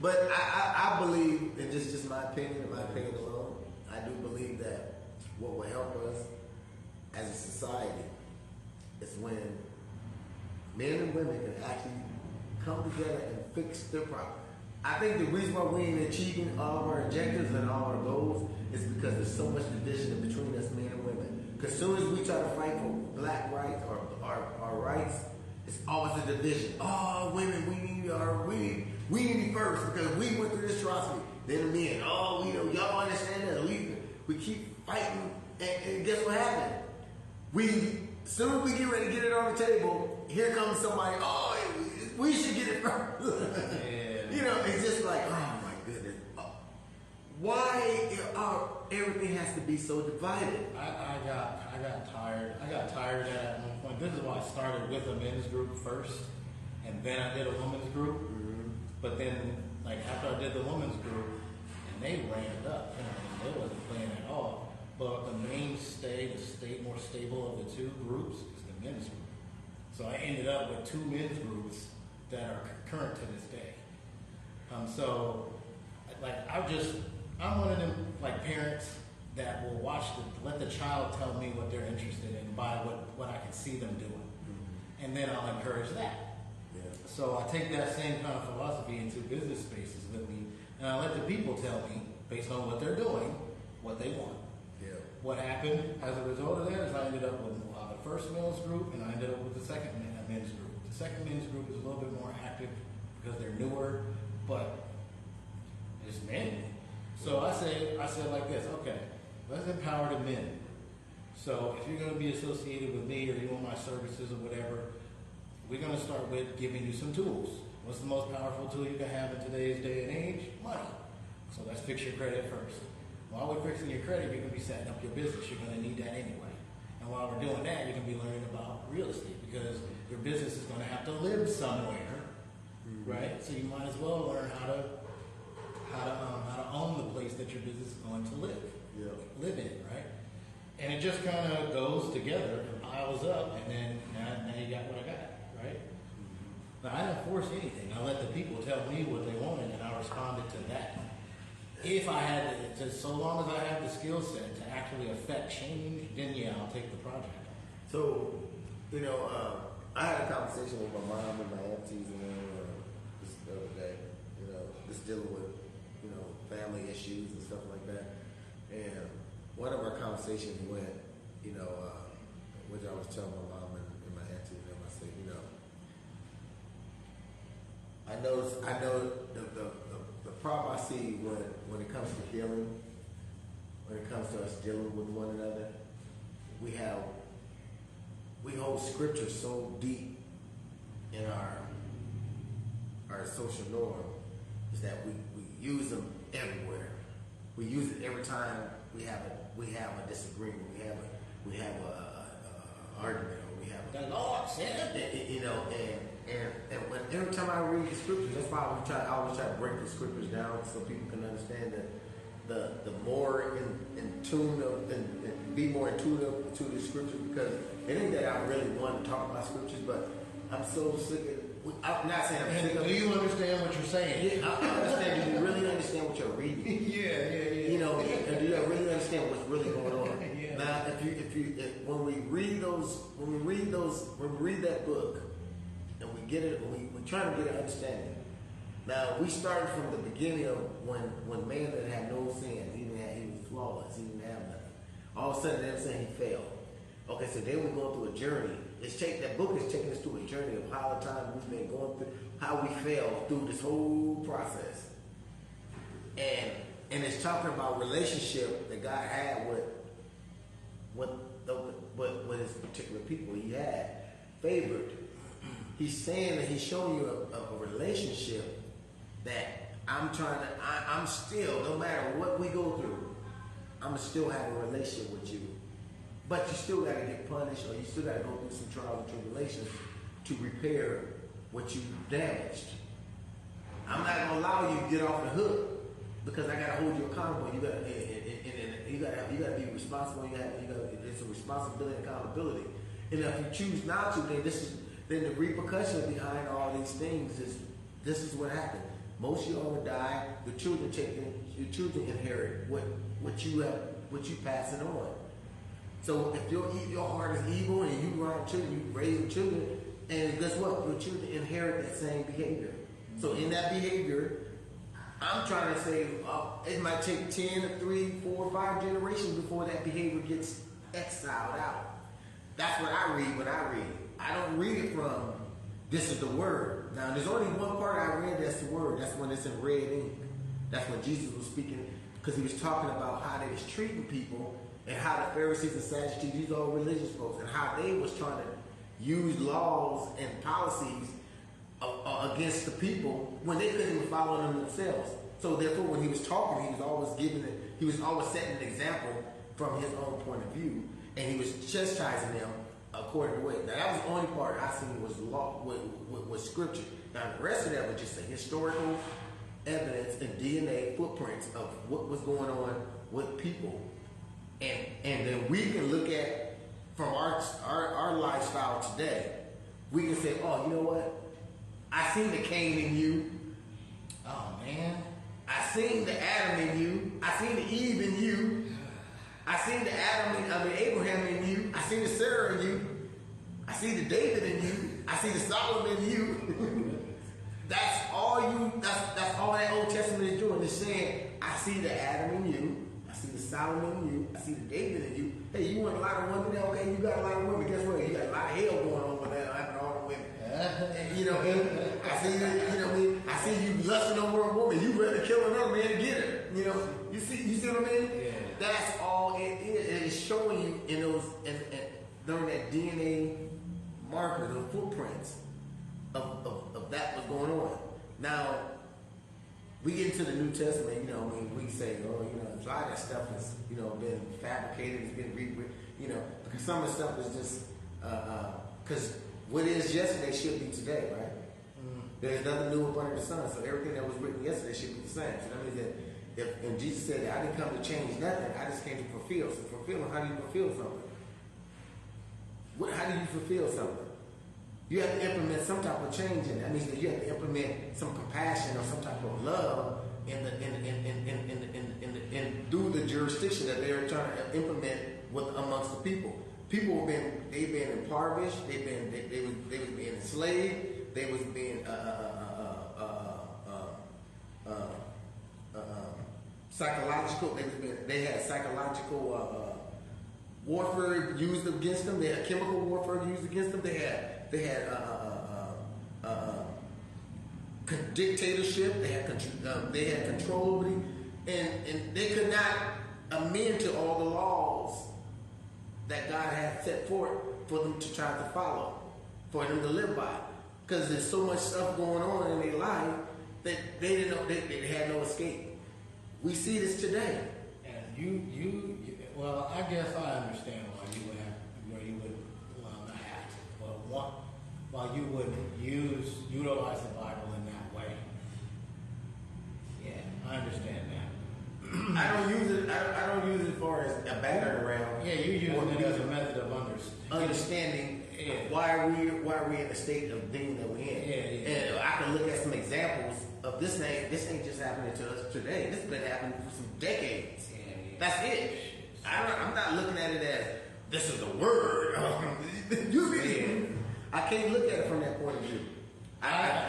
but I believe, and just my opinion, in my opinion alone, I do believe that what will help us as a society is when men and women can actually come together and fix their problem. I think the reason why we ain't achieving all of our objectives and all our goals is because there's so much division between us men and women. Because as soon as we try to fight for black rights or our rights, it's always a division. Oh, women, we need it first because we went through this atrocity. Then the men, y'all understand that? We keep fighting, and guess what happened? As soon as we get ready to get it on the table, here comes somebody. Oh, we should get it first. You know, it's just like, oh my goodness, why everything has to be so divided? I got tired. I got tired at one point. This is why I started with a men's group first, and then I did a women's group. Mm-hmm. But then, like after I did the women's group, and they ramped up, and they wasn't playing at all. But the mainstay, more stable of the two groups is the men's group. So I ended up with two men's groups that are current to this day. So, like, I'm one of them, like, parents that will let the child tell me what they're interested in by what I can see them doing. Mm-hmm. And then I'll encourage that. Yeah. So I take that same kind of philosophy into business spaces with me, and I let the people tell me, based on what they're doing, what they want. Yeah. What happened as a result of that is I ended up with the first men's group, and I ended up with the second men's group. The second men's group is a little bit more active because they're newer, but it's men. So I said like this, okay, let's empower the men. So if you're going to be associated with me or you want my services or whatever, we're going to start with giving you some tools. What's the most powerful tool you can have in today's day and age? Money. So let's fix your credit first. While we're fixing your credit, you're going to be setting up your business. You're going to need that anyway. And while we're doing that, you're going to be learning about real estate because your business is going to have to live somewhere, right? So you might as well learn how to own the place that your business is going to live in, right? And it just kind of goes together and piles up, and then now you got what I got, right? Now, I didn't force anything. I let the people tell me what they wanted, and I responded to that. If I had so long as I have the skill set to actually affect change, then I'll take the project. So, I had a conversation with my mom and my aunties and this the other day, just dealing with, family issues and stuff like that. And one of our conversations went, which I was telling my mom and my aunties and them, I said, I know the problem I see when it comes to healing, when it comes to us dealing with one another, we hold scripture so deep in our social norm is that we use them everywhere. We use it every time we have a disagreement. We have a argument, or we have the Lord said, and when every time I read the scriptures, that's why I always try to break the scriptures down so people can understand that the more in tune of and be more in tune to the scriptures, because it ain't that I really want to talk about scriptures, but I'm so sick of. I'm not saying I'm sick of. Do you understand what you're saying? Yeah, I understand. Do you really understand what you're reading? Yeah. And do you really understand what's really going on? Yeah. Now, when we read that book, and we get it, we're trying to get an understanding. Now, we started from the beginning of when man that had no sin, he was flawless, he didn't have nothing. All of a sudden, they're saying he failed. Okay, so then we're going through a journey. That book is taking us through a journey of how the time we've been going through, how we failed through this whole process. And it's talking about relationship that God had with his particular people he had favored. He's saying that he's showing you a relationship that I'm still, no matter what we go through, I'm still have a relationship with you. But you still got to get punished, or you still got to go through some trials and tribulations to repair what you damaged. I'm not going to allow you to get off the hook because I got to hold you accountable. You got to be responsible. It's a responsibility and accountability. And if you choose not to, then the repercussion behind all these things is this is what happened. Most of y'all will die. Your children inherit what you pass it on. So if your heart is evil and you run children, you raise children, and guess what? Your children inherit that same behavior. So in that behavior, I'm trying to say it might take 10 or 3, 4, 5 generations before that behavior gets exiled out. That's what I read when I read it. I don't read it from this is the word. Now there's only one part I read that's the word. That's when it's in red ink. That's when Jesus was speaking, because he was talking about how they was treating people and how the Pharisees and Sadducees, these are all religious folks, and how they was trying to use laws and policies against the people when they couldn't even follow them themselves. So therefore, when he was talking, he was always setting an example from his own point of view, and he was chastising them according to what. Now that was the only part I seen was law, was scripture. Now the rest of that was just a historical evidence and DNA footprints of what was going on with people, and then we can look at from our lifestyle today. We can say, oh, you know what? I seen the Cain in you. Oh man. I seen the Adam in you. I seen the Eve in you. I seen the Abraham in you. I seen the Sarah in you. I see the David in you. I see the Solomon in you. That's all that Old Testament is doing. It's saying, I see the Adam in you. I see the Solomon in you. I see the David in you. Hey, you want a lot of women now? Okay, you got a lot of women. Guess what? You got a lot of hell going on with that. Having all the women. And, you know, I see you. I see you lusting over a woman. You ready to kill another man to get her. You know, you see what I mean? Yeah. That's all it is. And it's showing you in those during that DNA marker, the footprints of that was going on. Now we get into the New Testament. You know, I mean, we say, oh, you know, a lot of that stuff is, you know, been fabricated. It's been you know, because some of the stuff is just because what is yesterday should be today, right? There's nothing new up under the sun, so everything that was written yesterday should be the same. So that means that and Jesus said that I didn't come to change nothing, I just came to fulfill. So fulfilling, how do you fulfill something? How do you fulfill something? You have to implement some type of change in it. That means that you have to implement some compassion or some type of love in through the jurisdiction that they're trying to implement amongst the people. People they've been impoverished, they was being enslaved, they was being psychological. They had psychological warfare used against them. They had chemical warfare used against them. They had dictatorship. They had control over them, and they could not amend to all the laws that God had set forth for them to try to follow, for them to live by. Because there's so much stuff going on in their life that they didn't know they had no escape. We see this today. And well, I guess I understand why you would utilize the Bible in that way. Yeah, I understand that. I don't use it. I don't use it as far as a battering around. Yeah, you use it as a method of understanding why are we in the state of being that we're in. Yeah. And I can look at some examples of this thing. This ain't just happening to us today. This has been happening for some decades. Yeah. That's it. I'm not looking at it as this is the word. I can't look at it from that point of view.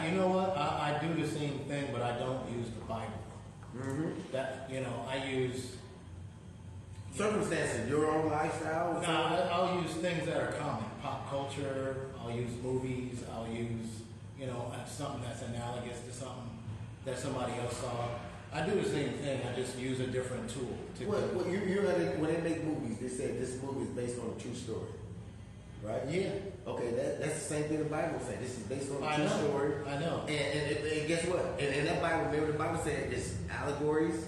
You know what? I do the same thing, but I don't use the Bible. Mm-hmm. That I use circumstances, your own lifestyle. No, I'll use things that are common, pop culture. I'll use movies. I'll use something that's analogous to something that somebody else saw. I do the same thing. I just use a different tool. When they make movies, they say this movie is based on a true story, right? Yeah. Okay, that's the same thing the Bible says. This is based on a true story. I know. And guess what? And in that Bible, remember the Bible said it's allegories.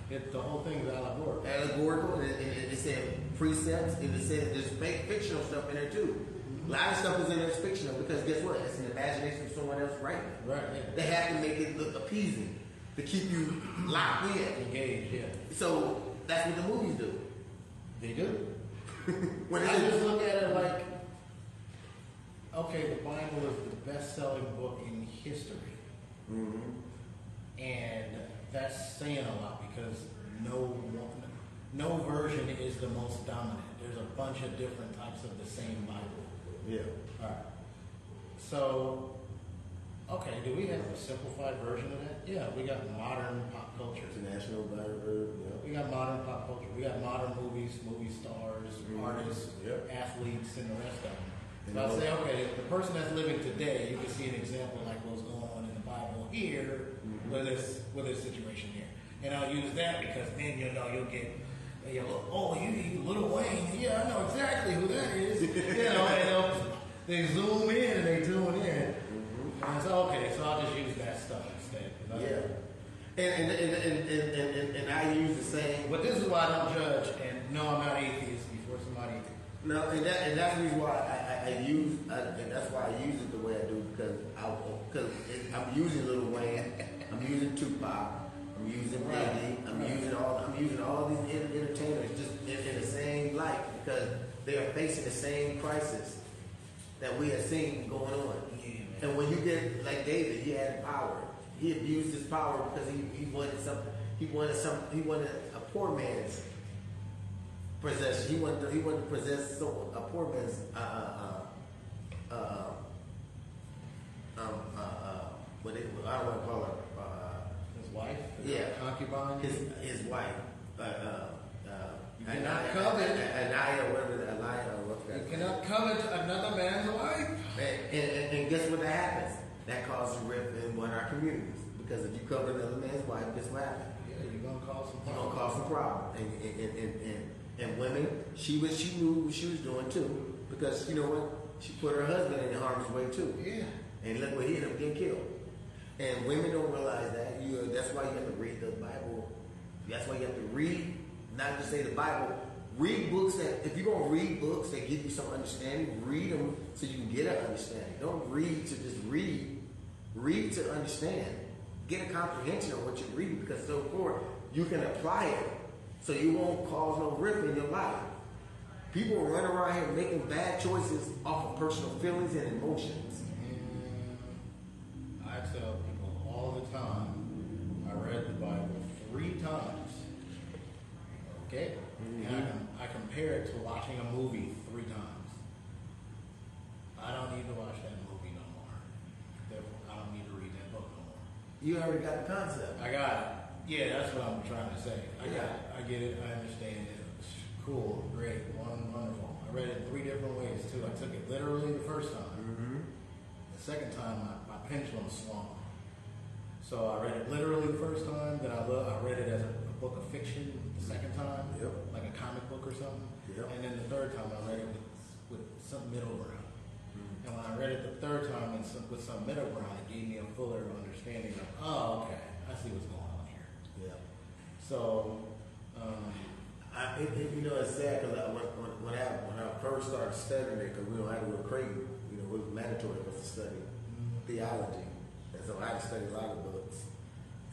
The whole thing is allegorical. Allegorical, and it said precepts, and it said there's fictional stuff in there too. A lot of stuff is in there that's fictional because guess what? It's an imagination of someone else writing it. Right. Yeah. They have to make it look appeasing to keep you locked in. Engaged, yeah. So that's what the movies do. They do. I just look at it like, okay, the Bible is the best-selling book in history. Mm-hmm. and that's saying a lot because no version is the most dominant. There's a bunch of different types of the same Bible. Yeah. All right. So, okay, do we have a simplified version of that? Yeah, we got modern pop culture. International Bible. Yeah. We got modern pop culture. We got modern movies, movie stars, artists, athletes, and the rest of them. So I'll say, okay, the person that's living today, you can see an example like what's going on in the Bible here with this situation here. And I'll use that because then you'll get, oh, you need Lil Wayne. Yeah, I know exactly who that is. And they zoom in and they tune in. And it's okay, so I'll just use that stuff instead. Yeah. And I use the same. But this is why I don't judge, and no, I'm not atheist before somebody. No, and that's the reason why and that's why I use it the way I do because I'm using Lil Wayne, I'm using Tupac, I'm using Biggie, I'm using all these entertainers just in the same light because they are facing the same crisis that we have seen going on. Yeah, and when you get like David, he had power. He abused his power because he wanted something. He wanted a poor man's possession. He wanted to possess a poor man's I don't want to call her His wife? Yeah, Concubine? His wife. You cannot covet. You cannot covet another man's wife. And guess what that happens? That causes a rift in one of our communities. Because if you cover another man's wife, guess what happens? Yeah, you're gonna cause some problems. You're gonna cause some problems. And women, she knew what she was doing too. Because you know what? She put her husband in harm's way too. Yeah. And look what he ended up getting killed. And women don't realize that. That's why you have to read the Bible. That's why you have to read, not just say the Bible. Read books that, if you're going to read books that give you some understanding, read them so you can get an understanding. Don't read to just read. Read to understand. Get a comprehension of what you're reading because so forth, you can apply it so you won't cause no rift in your life. People run around here making bad choices off of personal feelings and emotions. I tell people all the time, I read the Bible 3 times. Okay? And I compare it to watching a movie 3 times. I don't need to watch that movie no more. Therefore, I don't need to read that book no more. You already got the concept. I got it. Yeah, that's what I'm trying to say. I got it. I get it. I understand it. It's cool. Great. Wonderful. I read it 3 different ways too. I took it literally the first time. The second time, my pendulum swung. So I read it literally the first time. Then I read it as a book of fiction the second time, like a comic book or something. And then the third time, I read it with some middle ground. And when I read it the third time with some middle ground, it gave me a fuller understanding of, oh, okay, I see what's going on here. Yeah. So, it's sad because when I first started studying it, because we don't have to go crazy, it was mandatory for us to study theology, and so I had to study a lot of books.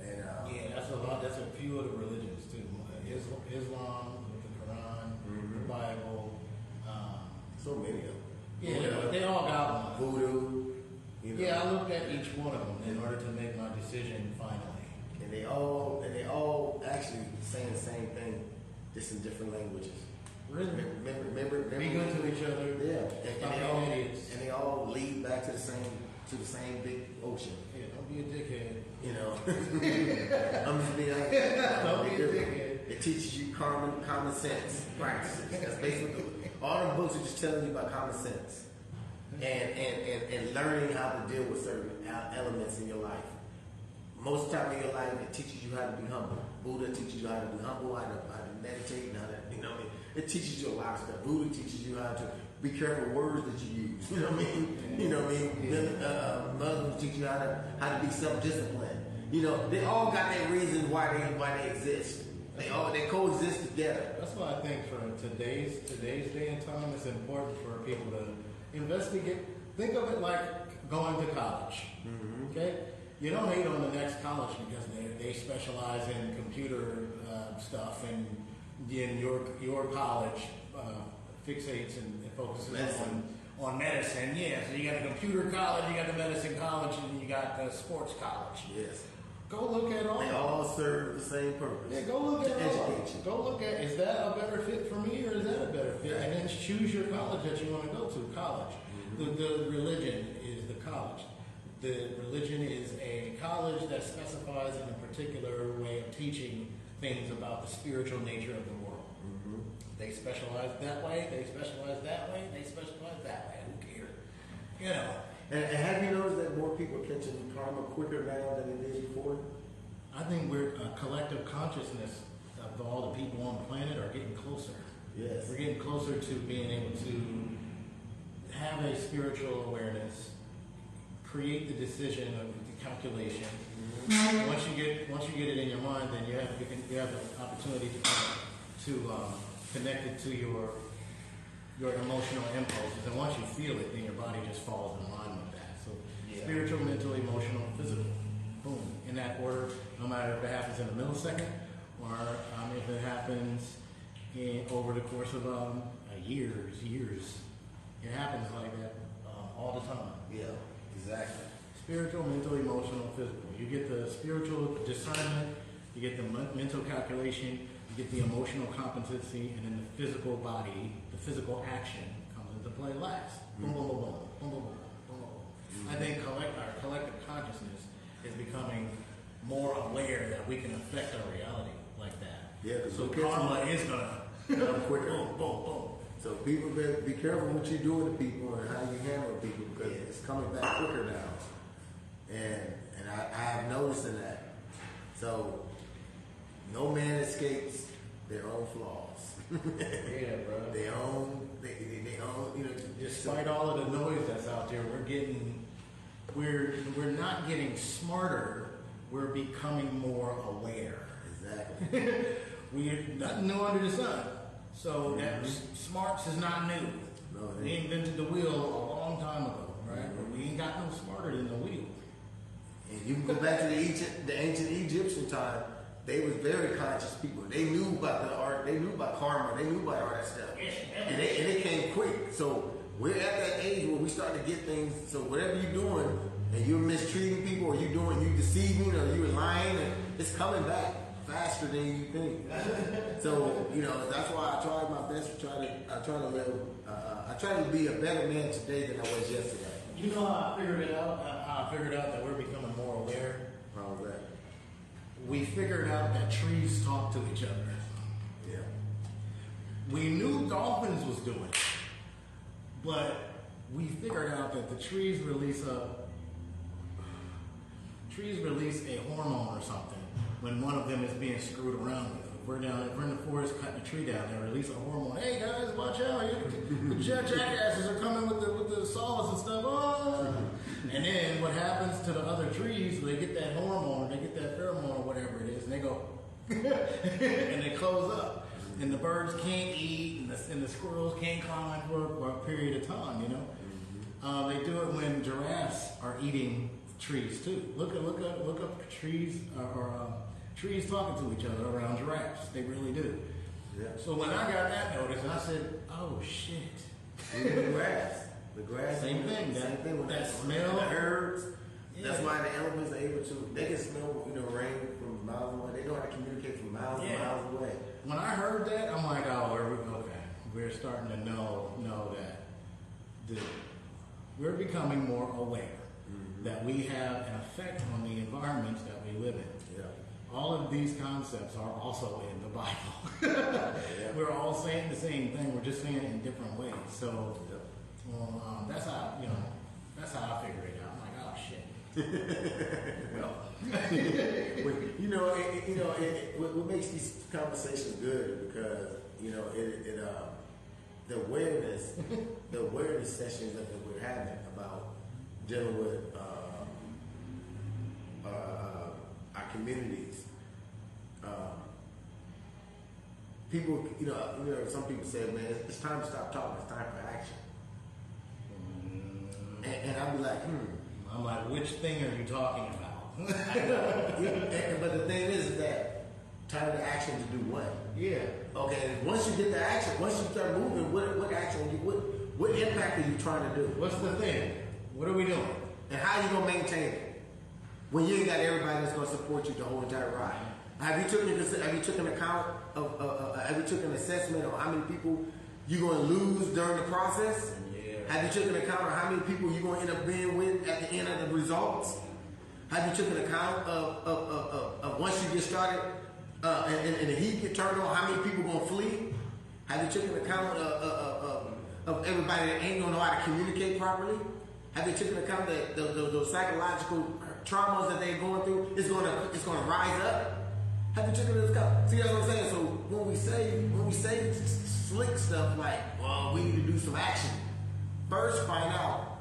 And yeah, that's a lot. That's a few of the religions too. Islam, the Quran, the Bible. So many of them. Yeah, but they all got one. Voodoo. Yeah, I looked at each one of them in order to make my decision finally. And they all actually saying the same thing, just in different languages. Really? Remember be good to each other. Yeah, and they all lead back to the same big ocean. Yeah, don't be a dickhead. I'm just being honest. Don't be a dickhead. It teaches you common sense practices. That's basically all the books are just telling you about common sense and learning how to deal with certain elements in your life. Most of the time in your life, it teaches you how to be humble. Buddha teaches you how to be humble, how to meditate, and how to, it teaches you a lot of stuff. Buddha teaches you how to be careful words that you use. You know what I mean? Muslims teach you how to be self-disciplined. They all got their reasons why they exist. They coexist together. That's why I think for today's day and time, it's important for people to investigate. Think of it like going to college. Okay, you don't hate on the next college because they specialize in computer stuff, and your college fixates and focuses on medicine. Yeah, so you got the computer college, you got the medicine college, and you got the sports college. Yes. Go look at all. They all serve the same purpose. Yeah, go look at to all. educate you. Go look at, is that a better fit for me or is that a better fit? And then choose your college that you want to go to. College. The religion is the college. The religion is a college that specifies in a particular way of teaching things about the spiritual nature of the world. They specialize that way, they specialize that way, they specialize that way. Who cares? You know. And have you noticed that more people are catching karma quicker now than they did before? I think we're a collective consciousness of all the people on the planet are getting closer. Yes. We're getting closer to being able to have a spiritual awareness, create the decision of the calculation. Once you get it in your mind, then you have the opportunity to connect it to your emotional impulses, and once you feel it, then your body just falls in line with that. So spiritual, mental, emotional, physical, boom, in that order. No matter if it happens in a millisecond or if it happens over the course of years. It happens like that all the time. Yeah, exactly. Spiritual, mental, emotional, physical. You get the spiritual discernment, you get the mental calculation, you get the emotional competency, and then the physical body, the physical action comes into play last. Boom, boom, boom, boom, boom, boom, boom, boom, boom. I think our collective consciousness is becoming more aware that we can affect our reality like that. Yeah, so karma is gonna come quicker. Boom, boom, boom. So people better be careful what you do to people and how you handle people because it's coming back quicker now. And I have noticed in that. So no man escapes their own flaws. Yeah, bro. They own, you know. Despite all of the noise that's out there, we're not getting smarter. We're becoming more aware. Exactly. We're nothing new under the sun. So that smarts is not new. No, we invented the wheel a long time ago, right? But we ain't got no smarter than the wheel. And you can go back to the ancient Egyptian time. They was very conscious people. They knew about the art. They knew about karma. They knew about all that stuff. And it came quick. So we're at that age where we start to get things. So whatever you're doing, and you're mistreating people, or you deceiving, or you're lying, and it's coming back faster than you think. So that's why I try my best to I try to be a better man today than I was yesterday. You know how I figured it out? How I figured out that we're becoming more aware? How was that? We figured out that trees talk to each other. Yeah. We knew dolphins was doing it, but we figured out that the trees release a hormone or something when one of them is being screwed around with. If we're in the forest cutting a tree down, they release a hormone. Hey guys, watch out! The jackasses are coming with the saws and stuff. Oh! And then what happens to the other trees? They get that hormone, they get that pheromone or whatever it is, and they go and they close up. And the birds can't eat, and the squirrels can't climb for a period of time. They do it when giraffes are eating trees too. Look up trees or trees talking to each other around giraffes. They really do. Yeah. So when I got that notice, I said, "Oh shit!" The grass. Same thing. Same thing with that smell. The herbs. Yeah. That's why the elephants are able to. They can smell, rain from miles away. They know how to communicate from miles and miles away. When I heard that, I'm like, "Oh, okay. We're starting to know that we're becoming more aware that we have an effect on the environments that we live in." Yeah. All of these concepts are also in the Bible. We're all saying the same thing. We're just saying it in different ways. So, that's how I figure it out. I'm like, oh shit. Well, what makes these conversations good because the awareness sessions that we're having about dealing with our communities. People, some people say, man, it's time to stop talking. It's time for action. And I'll be like, I'm like, which thing are you talking about? But the thing is that time to action to do what? Yeah. Okay. Once you get the action, once you start moving, what action? What impact are you trying to do? What's the thing? What are we doing? And how are you gonna maintain it? when you ain't got everybody that's gonna support you the whole entire ride. Have you taken account of have you taken an assessment on how many people you're gonna lose during the process? Yeah. Have you taken account of how many people you're gonna end up being with at the end of the results? Have you taken account of once you get started and the heat get turned on, how many people gonna flee? Have you taken account of everybody that ain't gonna know how to communicate properly? Have you taken account that those psychological traumas that they're going through it's gonna rise up? Have you taken into account? See, that's what I'm saying. So when we say slick stuff like, well, we need to do some action. First, find out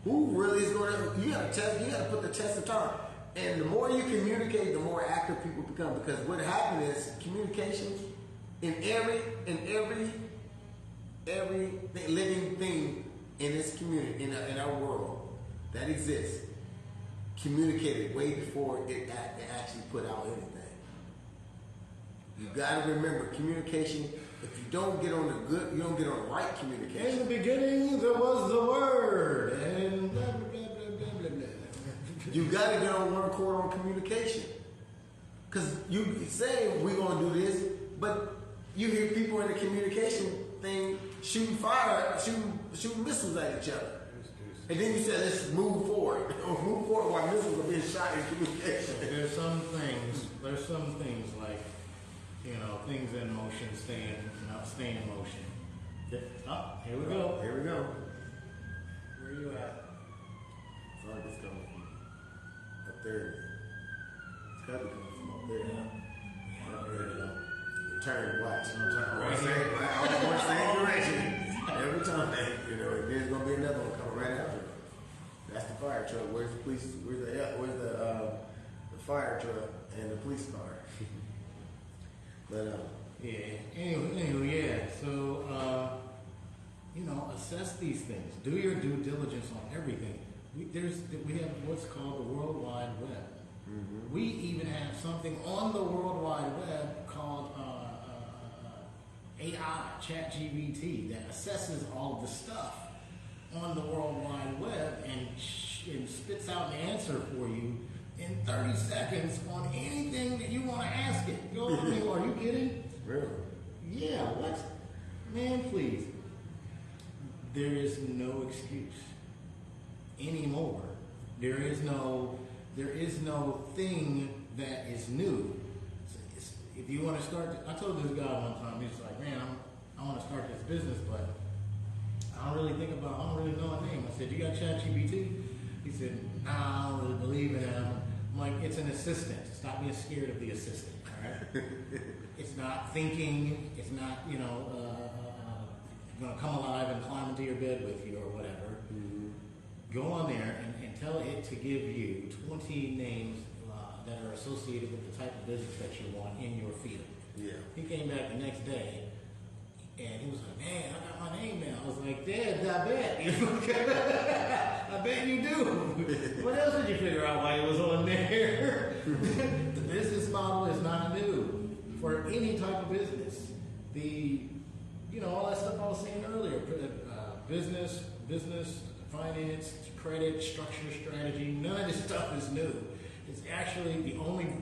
who really is going to. You got to put the test of time. And the more you communicate, the more active people become. Because what happens is communication in every living thing in this community, in our world that exists, communicated way before it actually put out anything. You got to remember communication. If you don't get on you don't get on the right communication. In the beginning, there was the word, and blah, blah, blah, blah, blah, blah. You got to get on one accord on communication. Because you say we're going to do this, but you hear people in the communication thing shooting missiles at each other. And then you said, let's move forward. Move forward while missiles are being shot in communication. There's some things like, things in motion stay in motion. Oh, here we go. Here we go. Where are you at? It's like it's coming from up there. It's got to be coming from up there. Yeah, there you go. Turn, watch. Turn right I was going the same direction. Every time, there's going to be another one coming right after. That's the fire truck. Where's the police? Where's the fire truck and the police car? But yeah. Anyway, yeah. So assess these things. Do your due diligence on everything. We have what's called the World Wide Web. Mm-hmm. We even have something on the World Wide Web called AI, ChatGPT, that assesses all of the stuff on the World Wide Web and spits out an answer for you in 30 seconds on anything that you want to ask it. Are you kidding? Really? Yeah, what? Man, please. There is no excuse anymore. There is no thing that is new. If you want to start, I told this guy one time, he was like, man, I want to start this business, but I don't really know a name. I said, you got ChatGPT? He said, nah, I don't really believe in it. I'm like, it's an assistant. Stop being scared of the assistant, all right? It's not thinking. It's not, going to come alive and climb into your bed with you or whatever. Mm-hmm. Go on there and tell it to give you 20 names that are associated with the type of business that you want in your field. Yeah. He came back the next day and he was like, man, I got my name now. I was like, Dad, I bet. I bet you do. What else did you figure out while it was on there? The business model is not new for any type of business. All that stuff I was saying earlier, business, finance, credit, structure, strategy, none of this stuff is new. It's actually the only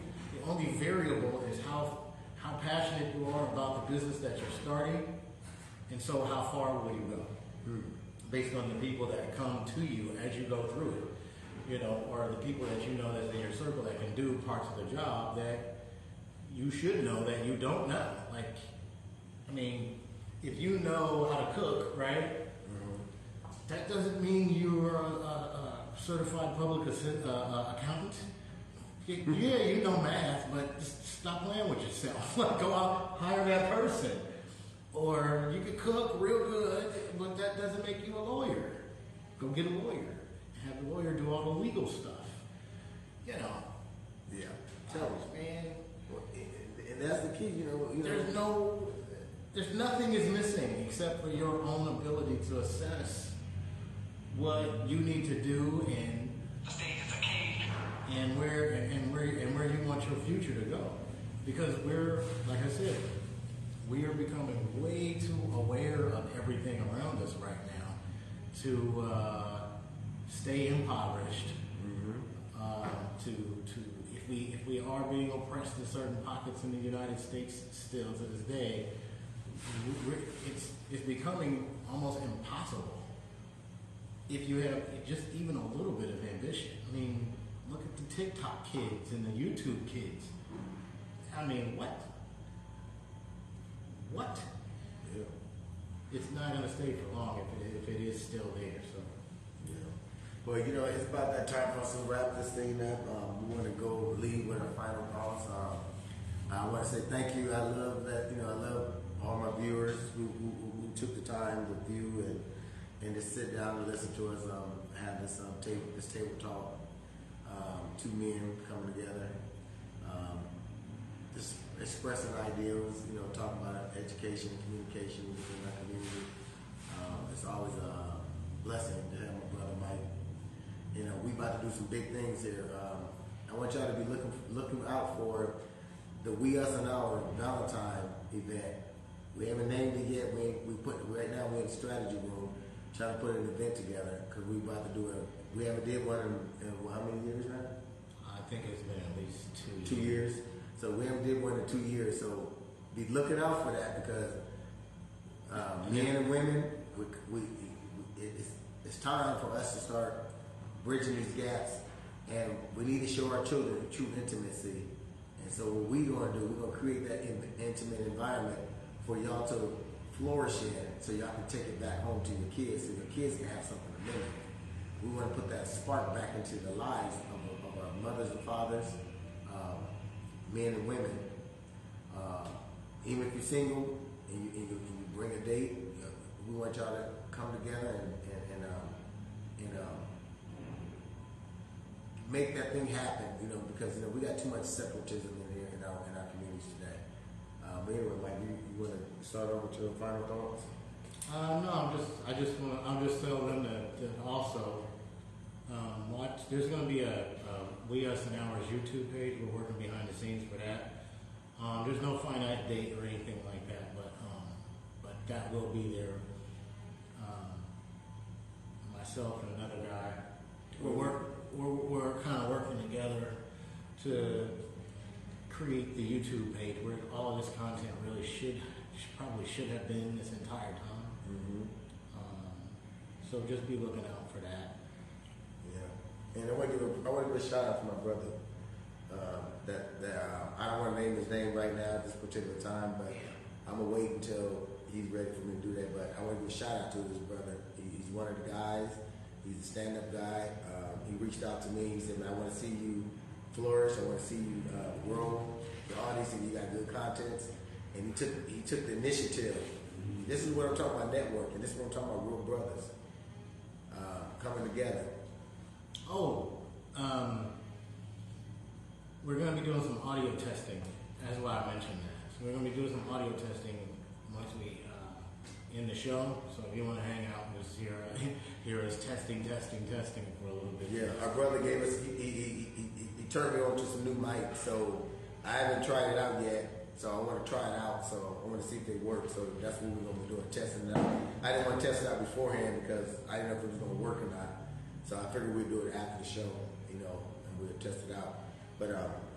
variable is how passionate you are about the business that you're starting, and so how far will you go, based on the people that come to you as you go through it, or the people that you know that's in your circle that can do parts of the job that you should know that you don't know. Like, if you know how to cook, right? That doesn't mean you're a certified public accountant. Yeah, you know math, but just stop playing with yourself. Go out, hire that person. Or you can cook real good, but that doesn't make you a lawyer. Go get a lawyer. Have the lawyer do all the legal stuff. Yeah. Tell us, man. And that's the key, There's nothing is missing except for your own ability to assess what you need to do and where you want your future to go. Because like I said, we are becoming way too aware of everything around us right now to stay impoverished To if we are being oppressed in certain pockets in the United States still to this day, it's becoming almost impossible if you have just even a little bit of ambition. I mean, look at the TikTok kids and the YouTube kids. I mean, what? Yeah. It's not going to stay for long if it is still there. So. Yeah. Well, it's about that time for us to wrap this thing up. We want to go leave with our final thoughts. I want to say thank you. I love that. I love all my viewers who took the time to view and to sit down and listen to us have this table talk. Two men coming together, just expressing ideals. Talking about education, communication within our community. It's always a blessing to have my brother Mike. We about to do some big things here. I want y'all to be looking out for the We Us and Our Valentine event. We haven't named it yet. Right now we're in the strategy room trying to put an event together because we about to do it. We haven't did one in how many years now? I think it's been at least 2 years. So we haven't did one in 2 years. So be looking out for that because men and women, it's time for us to start bridging these gaps, and we need to show our children true intimacy. And so what we're going to do, we're going to create that intimate environment for y'all to flourish in, so y'all can take it back home to your kids, so your kids can have something to mimic. We want to put that spark back into the lives of our mothers and fathers, men and women. Even if you're single and you bring a date, we want y'all to come together and make that thing happen. Because we got too much separatism in here in our communities today. But anyway, Mike, you want to start over to the final thoughts? No, I'm just telling them that also watch. There's going to be a We Us and Ours YouTube page. We're working behind the scenes for that. There's no finite date or anything like that, but that will be there. Myself and another guy, we're kind of working together to create the YouTube page where all of this content really probably should have been this entire time. Mm-hmm. So just be looking out for that. Yeah, and I want to give a shout out to my brother. I don't want to name his name right now at this particular time, but I'm gonna wait until he's ready for me to do that. But I want to give a shout out to his brother. He's one of the guys. He's a stand-up guy. He reached out to me. He said, "Man, I want to see you flourish. I want to see you grow the audience, and you got good contents." And he took the initiative. This is what I'm talking about, networking. This is what I'm talking about, real brothers coming together. We're going to be doing some audio testing. That's why I mentioned that. So we're going to be doing some audio testing once we in the show. So if you want to hang out and just hear us testing for a little bit. Yeah, our brother gave us. He turned me on to some new mics. So I haven't tried it out yet. So I want to try it out. So I want to see if they work. So that's what we're going to be doing, testing it out. I didn't want to test it out beforehand because I didn't know if it was going to work or not. So I figured we'd do it after the show, and we'll test it out. But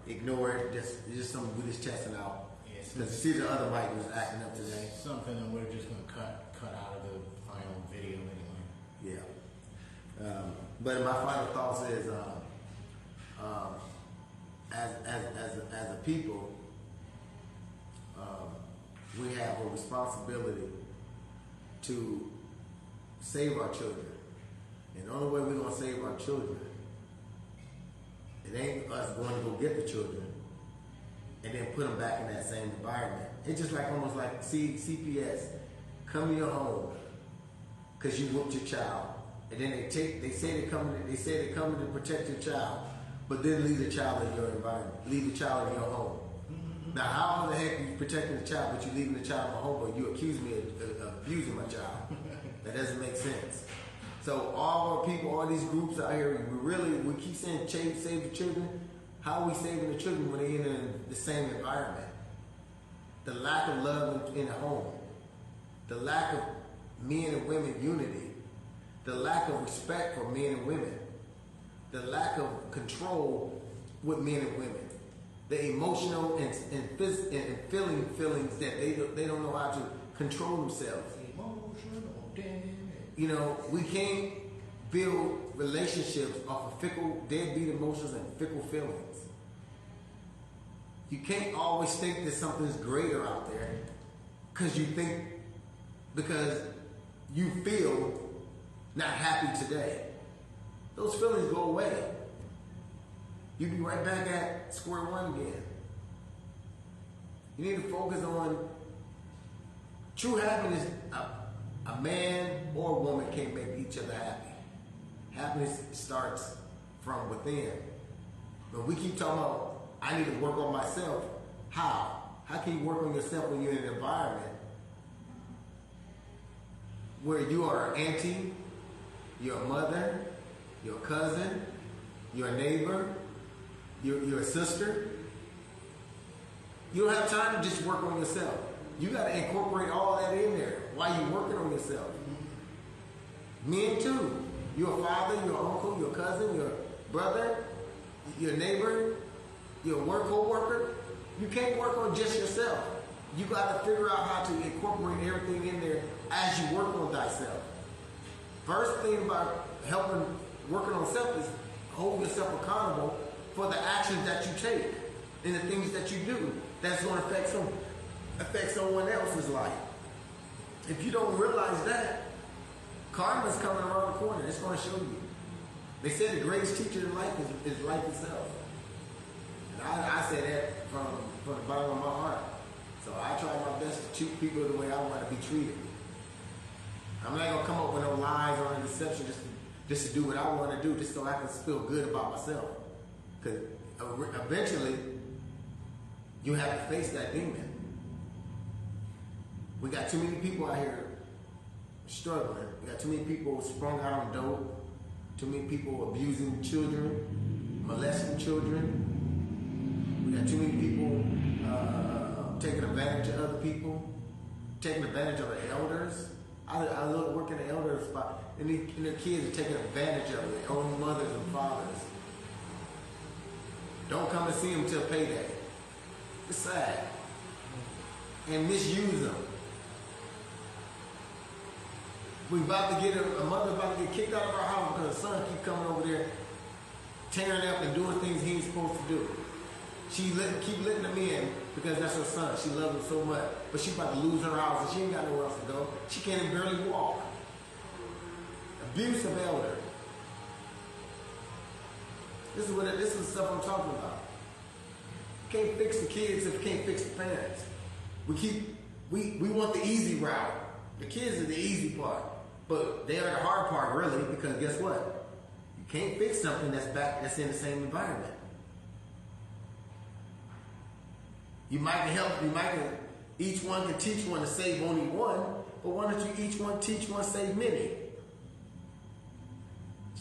ignore it. It's just something we're just testing out. Because you see the other mic was acting up today. Something that we're just going to cut out of the final video anyway. Yeah. But my final thoughts is, as a people, we have a responsibility to save our children. And the only way we're going to save our children, it ain't us going to go get the children and then put them back in that same environment. It's just like almost like CPS. Come to your home because you whooped your child, and then they say they're coming to protect your child, but then leave the child in your environment, leave the child in your home. Now, how the heck are you protecting the child, but you leaving the child in my home, but you accuse me of abusing my child? That doesn't make sense. So all our people, all these groups out here, we keep saying save the children. How are we saving the children when they're in the same environment? The lack of love in the home, the lack of men and women unity, the lack of respect for men and women, the lack of control with men and women. The emotional and feeling feelings that they don't know how to control themselves. Emotional damage. You know, we can't build relationships off of fickle, deadbeat emotions and fickle feelings. You can't always think that something's greater out there because you feel not happy today. Those feelings go away. You'll be right back at square one again. You need to focus on true happiness. A man or a woman can't make each other happy. Happiness starts from within. But we keep talking about, I need to work on myself. How? How can you work on yourself when you're in an environment where you are an auntie, you're a mother, you're a cousin, you're a neighbor, you're a sister? You don't have time to just work on yourself. You got to incorporate all that in there while you're working on yourself. Men too. You're a father, you're an uncle, you're a cousin, you're a brother, you're a neighbor, you're a co-worker. You can't work on just yourself. You got to figure out how to incorporate everything in there as you work on thyself. First thing about working on self is holding yourself accountable for the actions that you take and the things that you do. That's going to affect someone else's life. If you don't realize that, karma's coming around the corner. It's going to show you. They said the greatest teacher in life is life itself. And I say that from the bottom of my heart. So I try my best to treat people the way I want to be treated. I'm not going to come up with no lies or deception just to do what I want to do, just so I can feel good about myself. Because eventually, you have to face that demon. We got too many people out here struggling. We got too many people sprung out on dope. Too many people abusing children, molesting children. We got too many people taking advantage of other people, taking advantage of the elders. I look working the elders spot, and their kids are taking advantage of their own mothers and fathers. Don't come and see them till payday. It's sad. And misuse them. We about to get a mother about to get kicked out of our house because her son keep coming over there, tearing up and doing things he ain't supposed to do. She keep letting him in because that's her son. She loves him so much, but she about to lose her house and she ain't got nowhere else to go. She can't even barely walk. Abuse of elder. This is the stuff I'm talking about. You can't fix the kids if you can't fix the parents. We want the easy route. The kids are the easy part, but they are the hard part really, because guess what? You can't fix something that's in the same environment. Each one can teach one to save only one, but why don't you each one teach one, save many?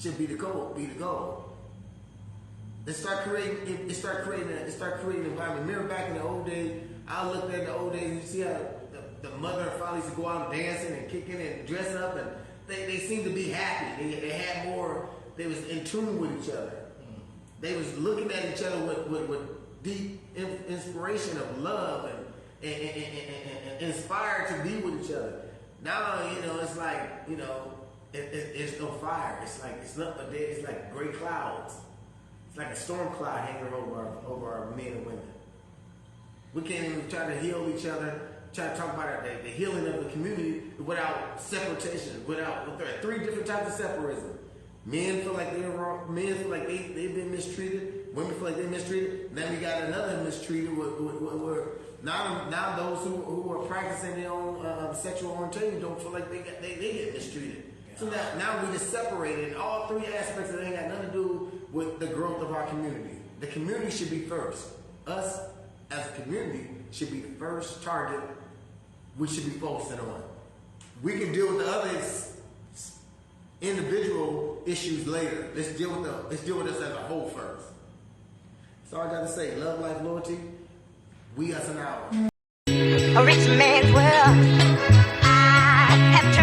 Should be the goal. Let's start creating an environment. Remember back in the old days, I looked at the old days and you see how the mother and father used to go out dancing and kicking and dressing up, and they seemed to be happy. They had more. They was in tune with each other. They was looking at each other with deep inspiration of love and inspired to be with each other. Now it's like it's no fire. It's like gray clouds. It's like a storm cloud hanging over our men and women. We can't even try to heal each other. Try to talk about the healing of the community without separation. There are 3 different types of separatism. Men feel like they're wrong. Men feel like they've been mistreated. Women feel like they're mistreated. Then we got another mistreated where now those who are practicing their own sexual orientation don't feel like they get mistreated. So now we just separated all 3 aspects that ain't got nothing to do with the growth of our community. The community should be first. Us as a community should be the first target we should be focusing on. We can deal with the other individual issues later. Let's deal with us as a whole first. That's all I got to say. Love, life, loyalty. We us an hour. A rich man's world. I have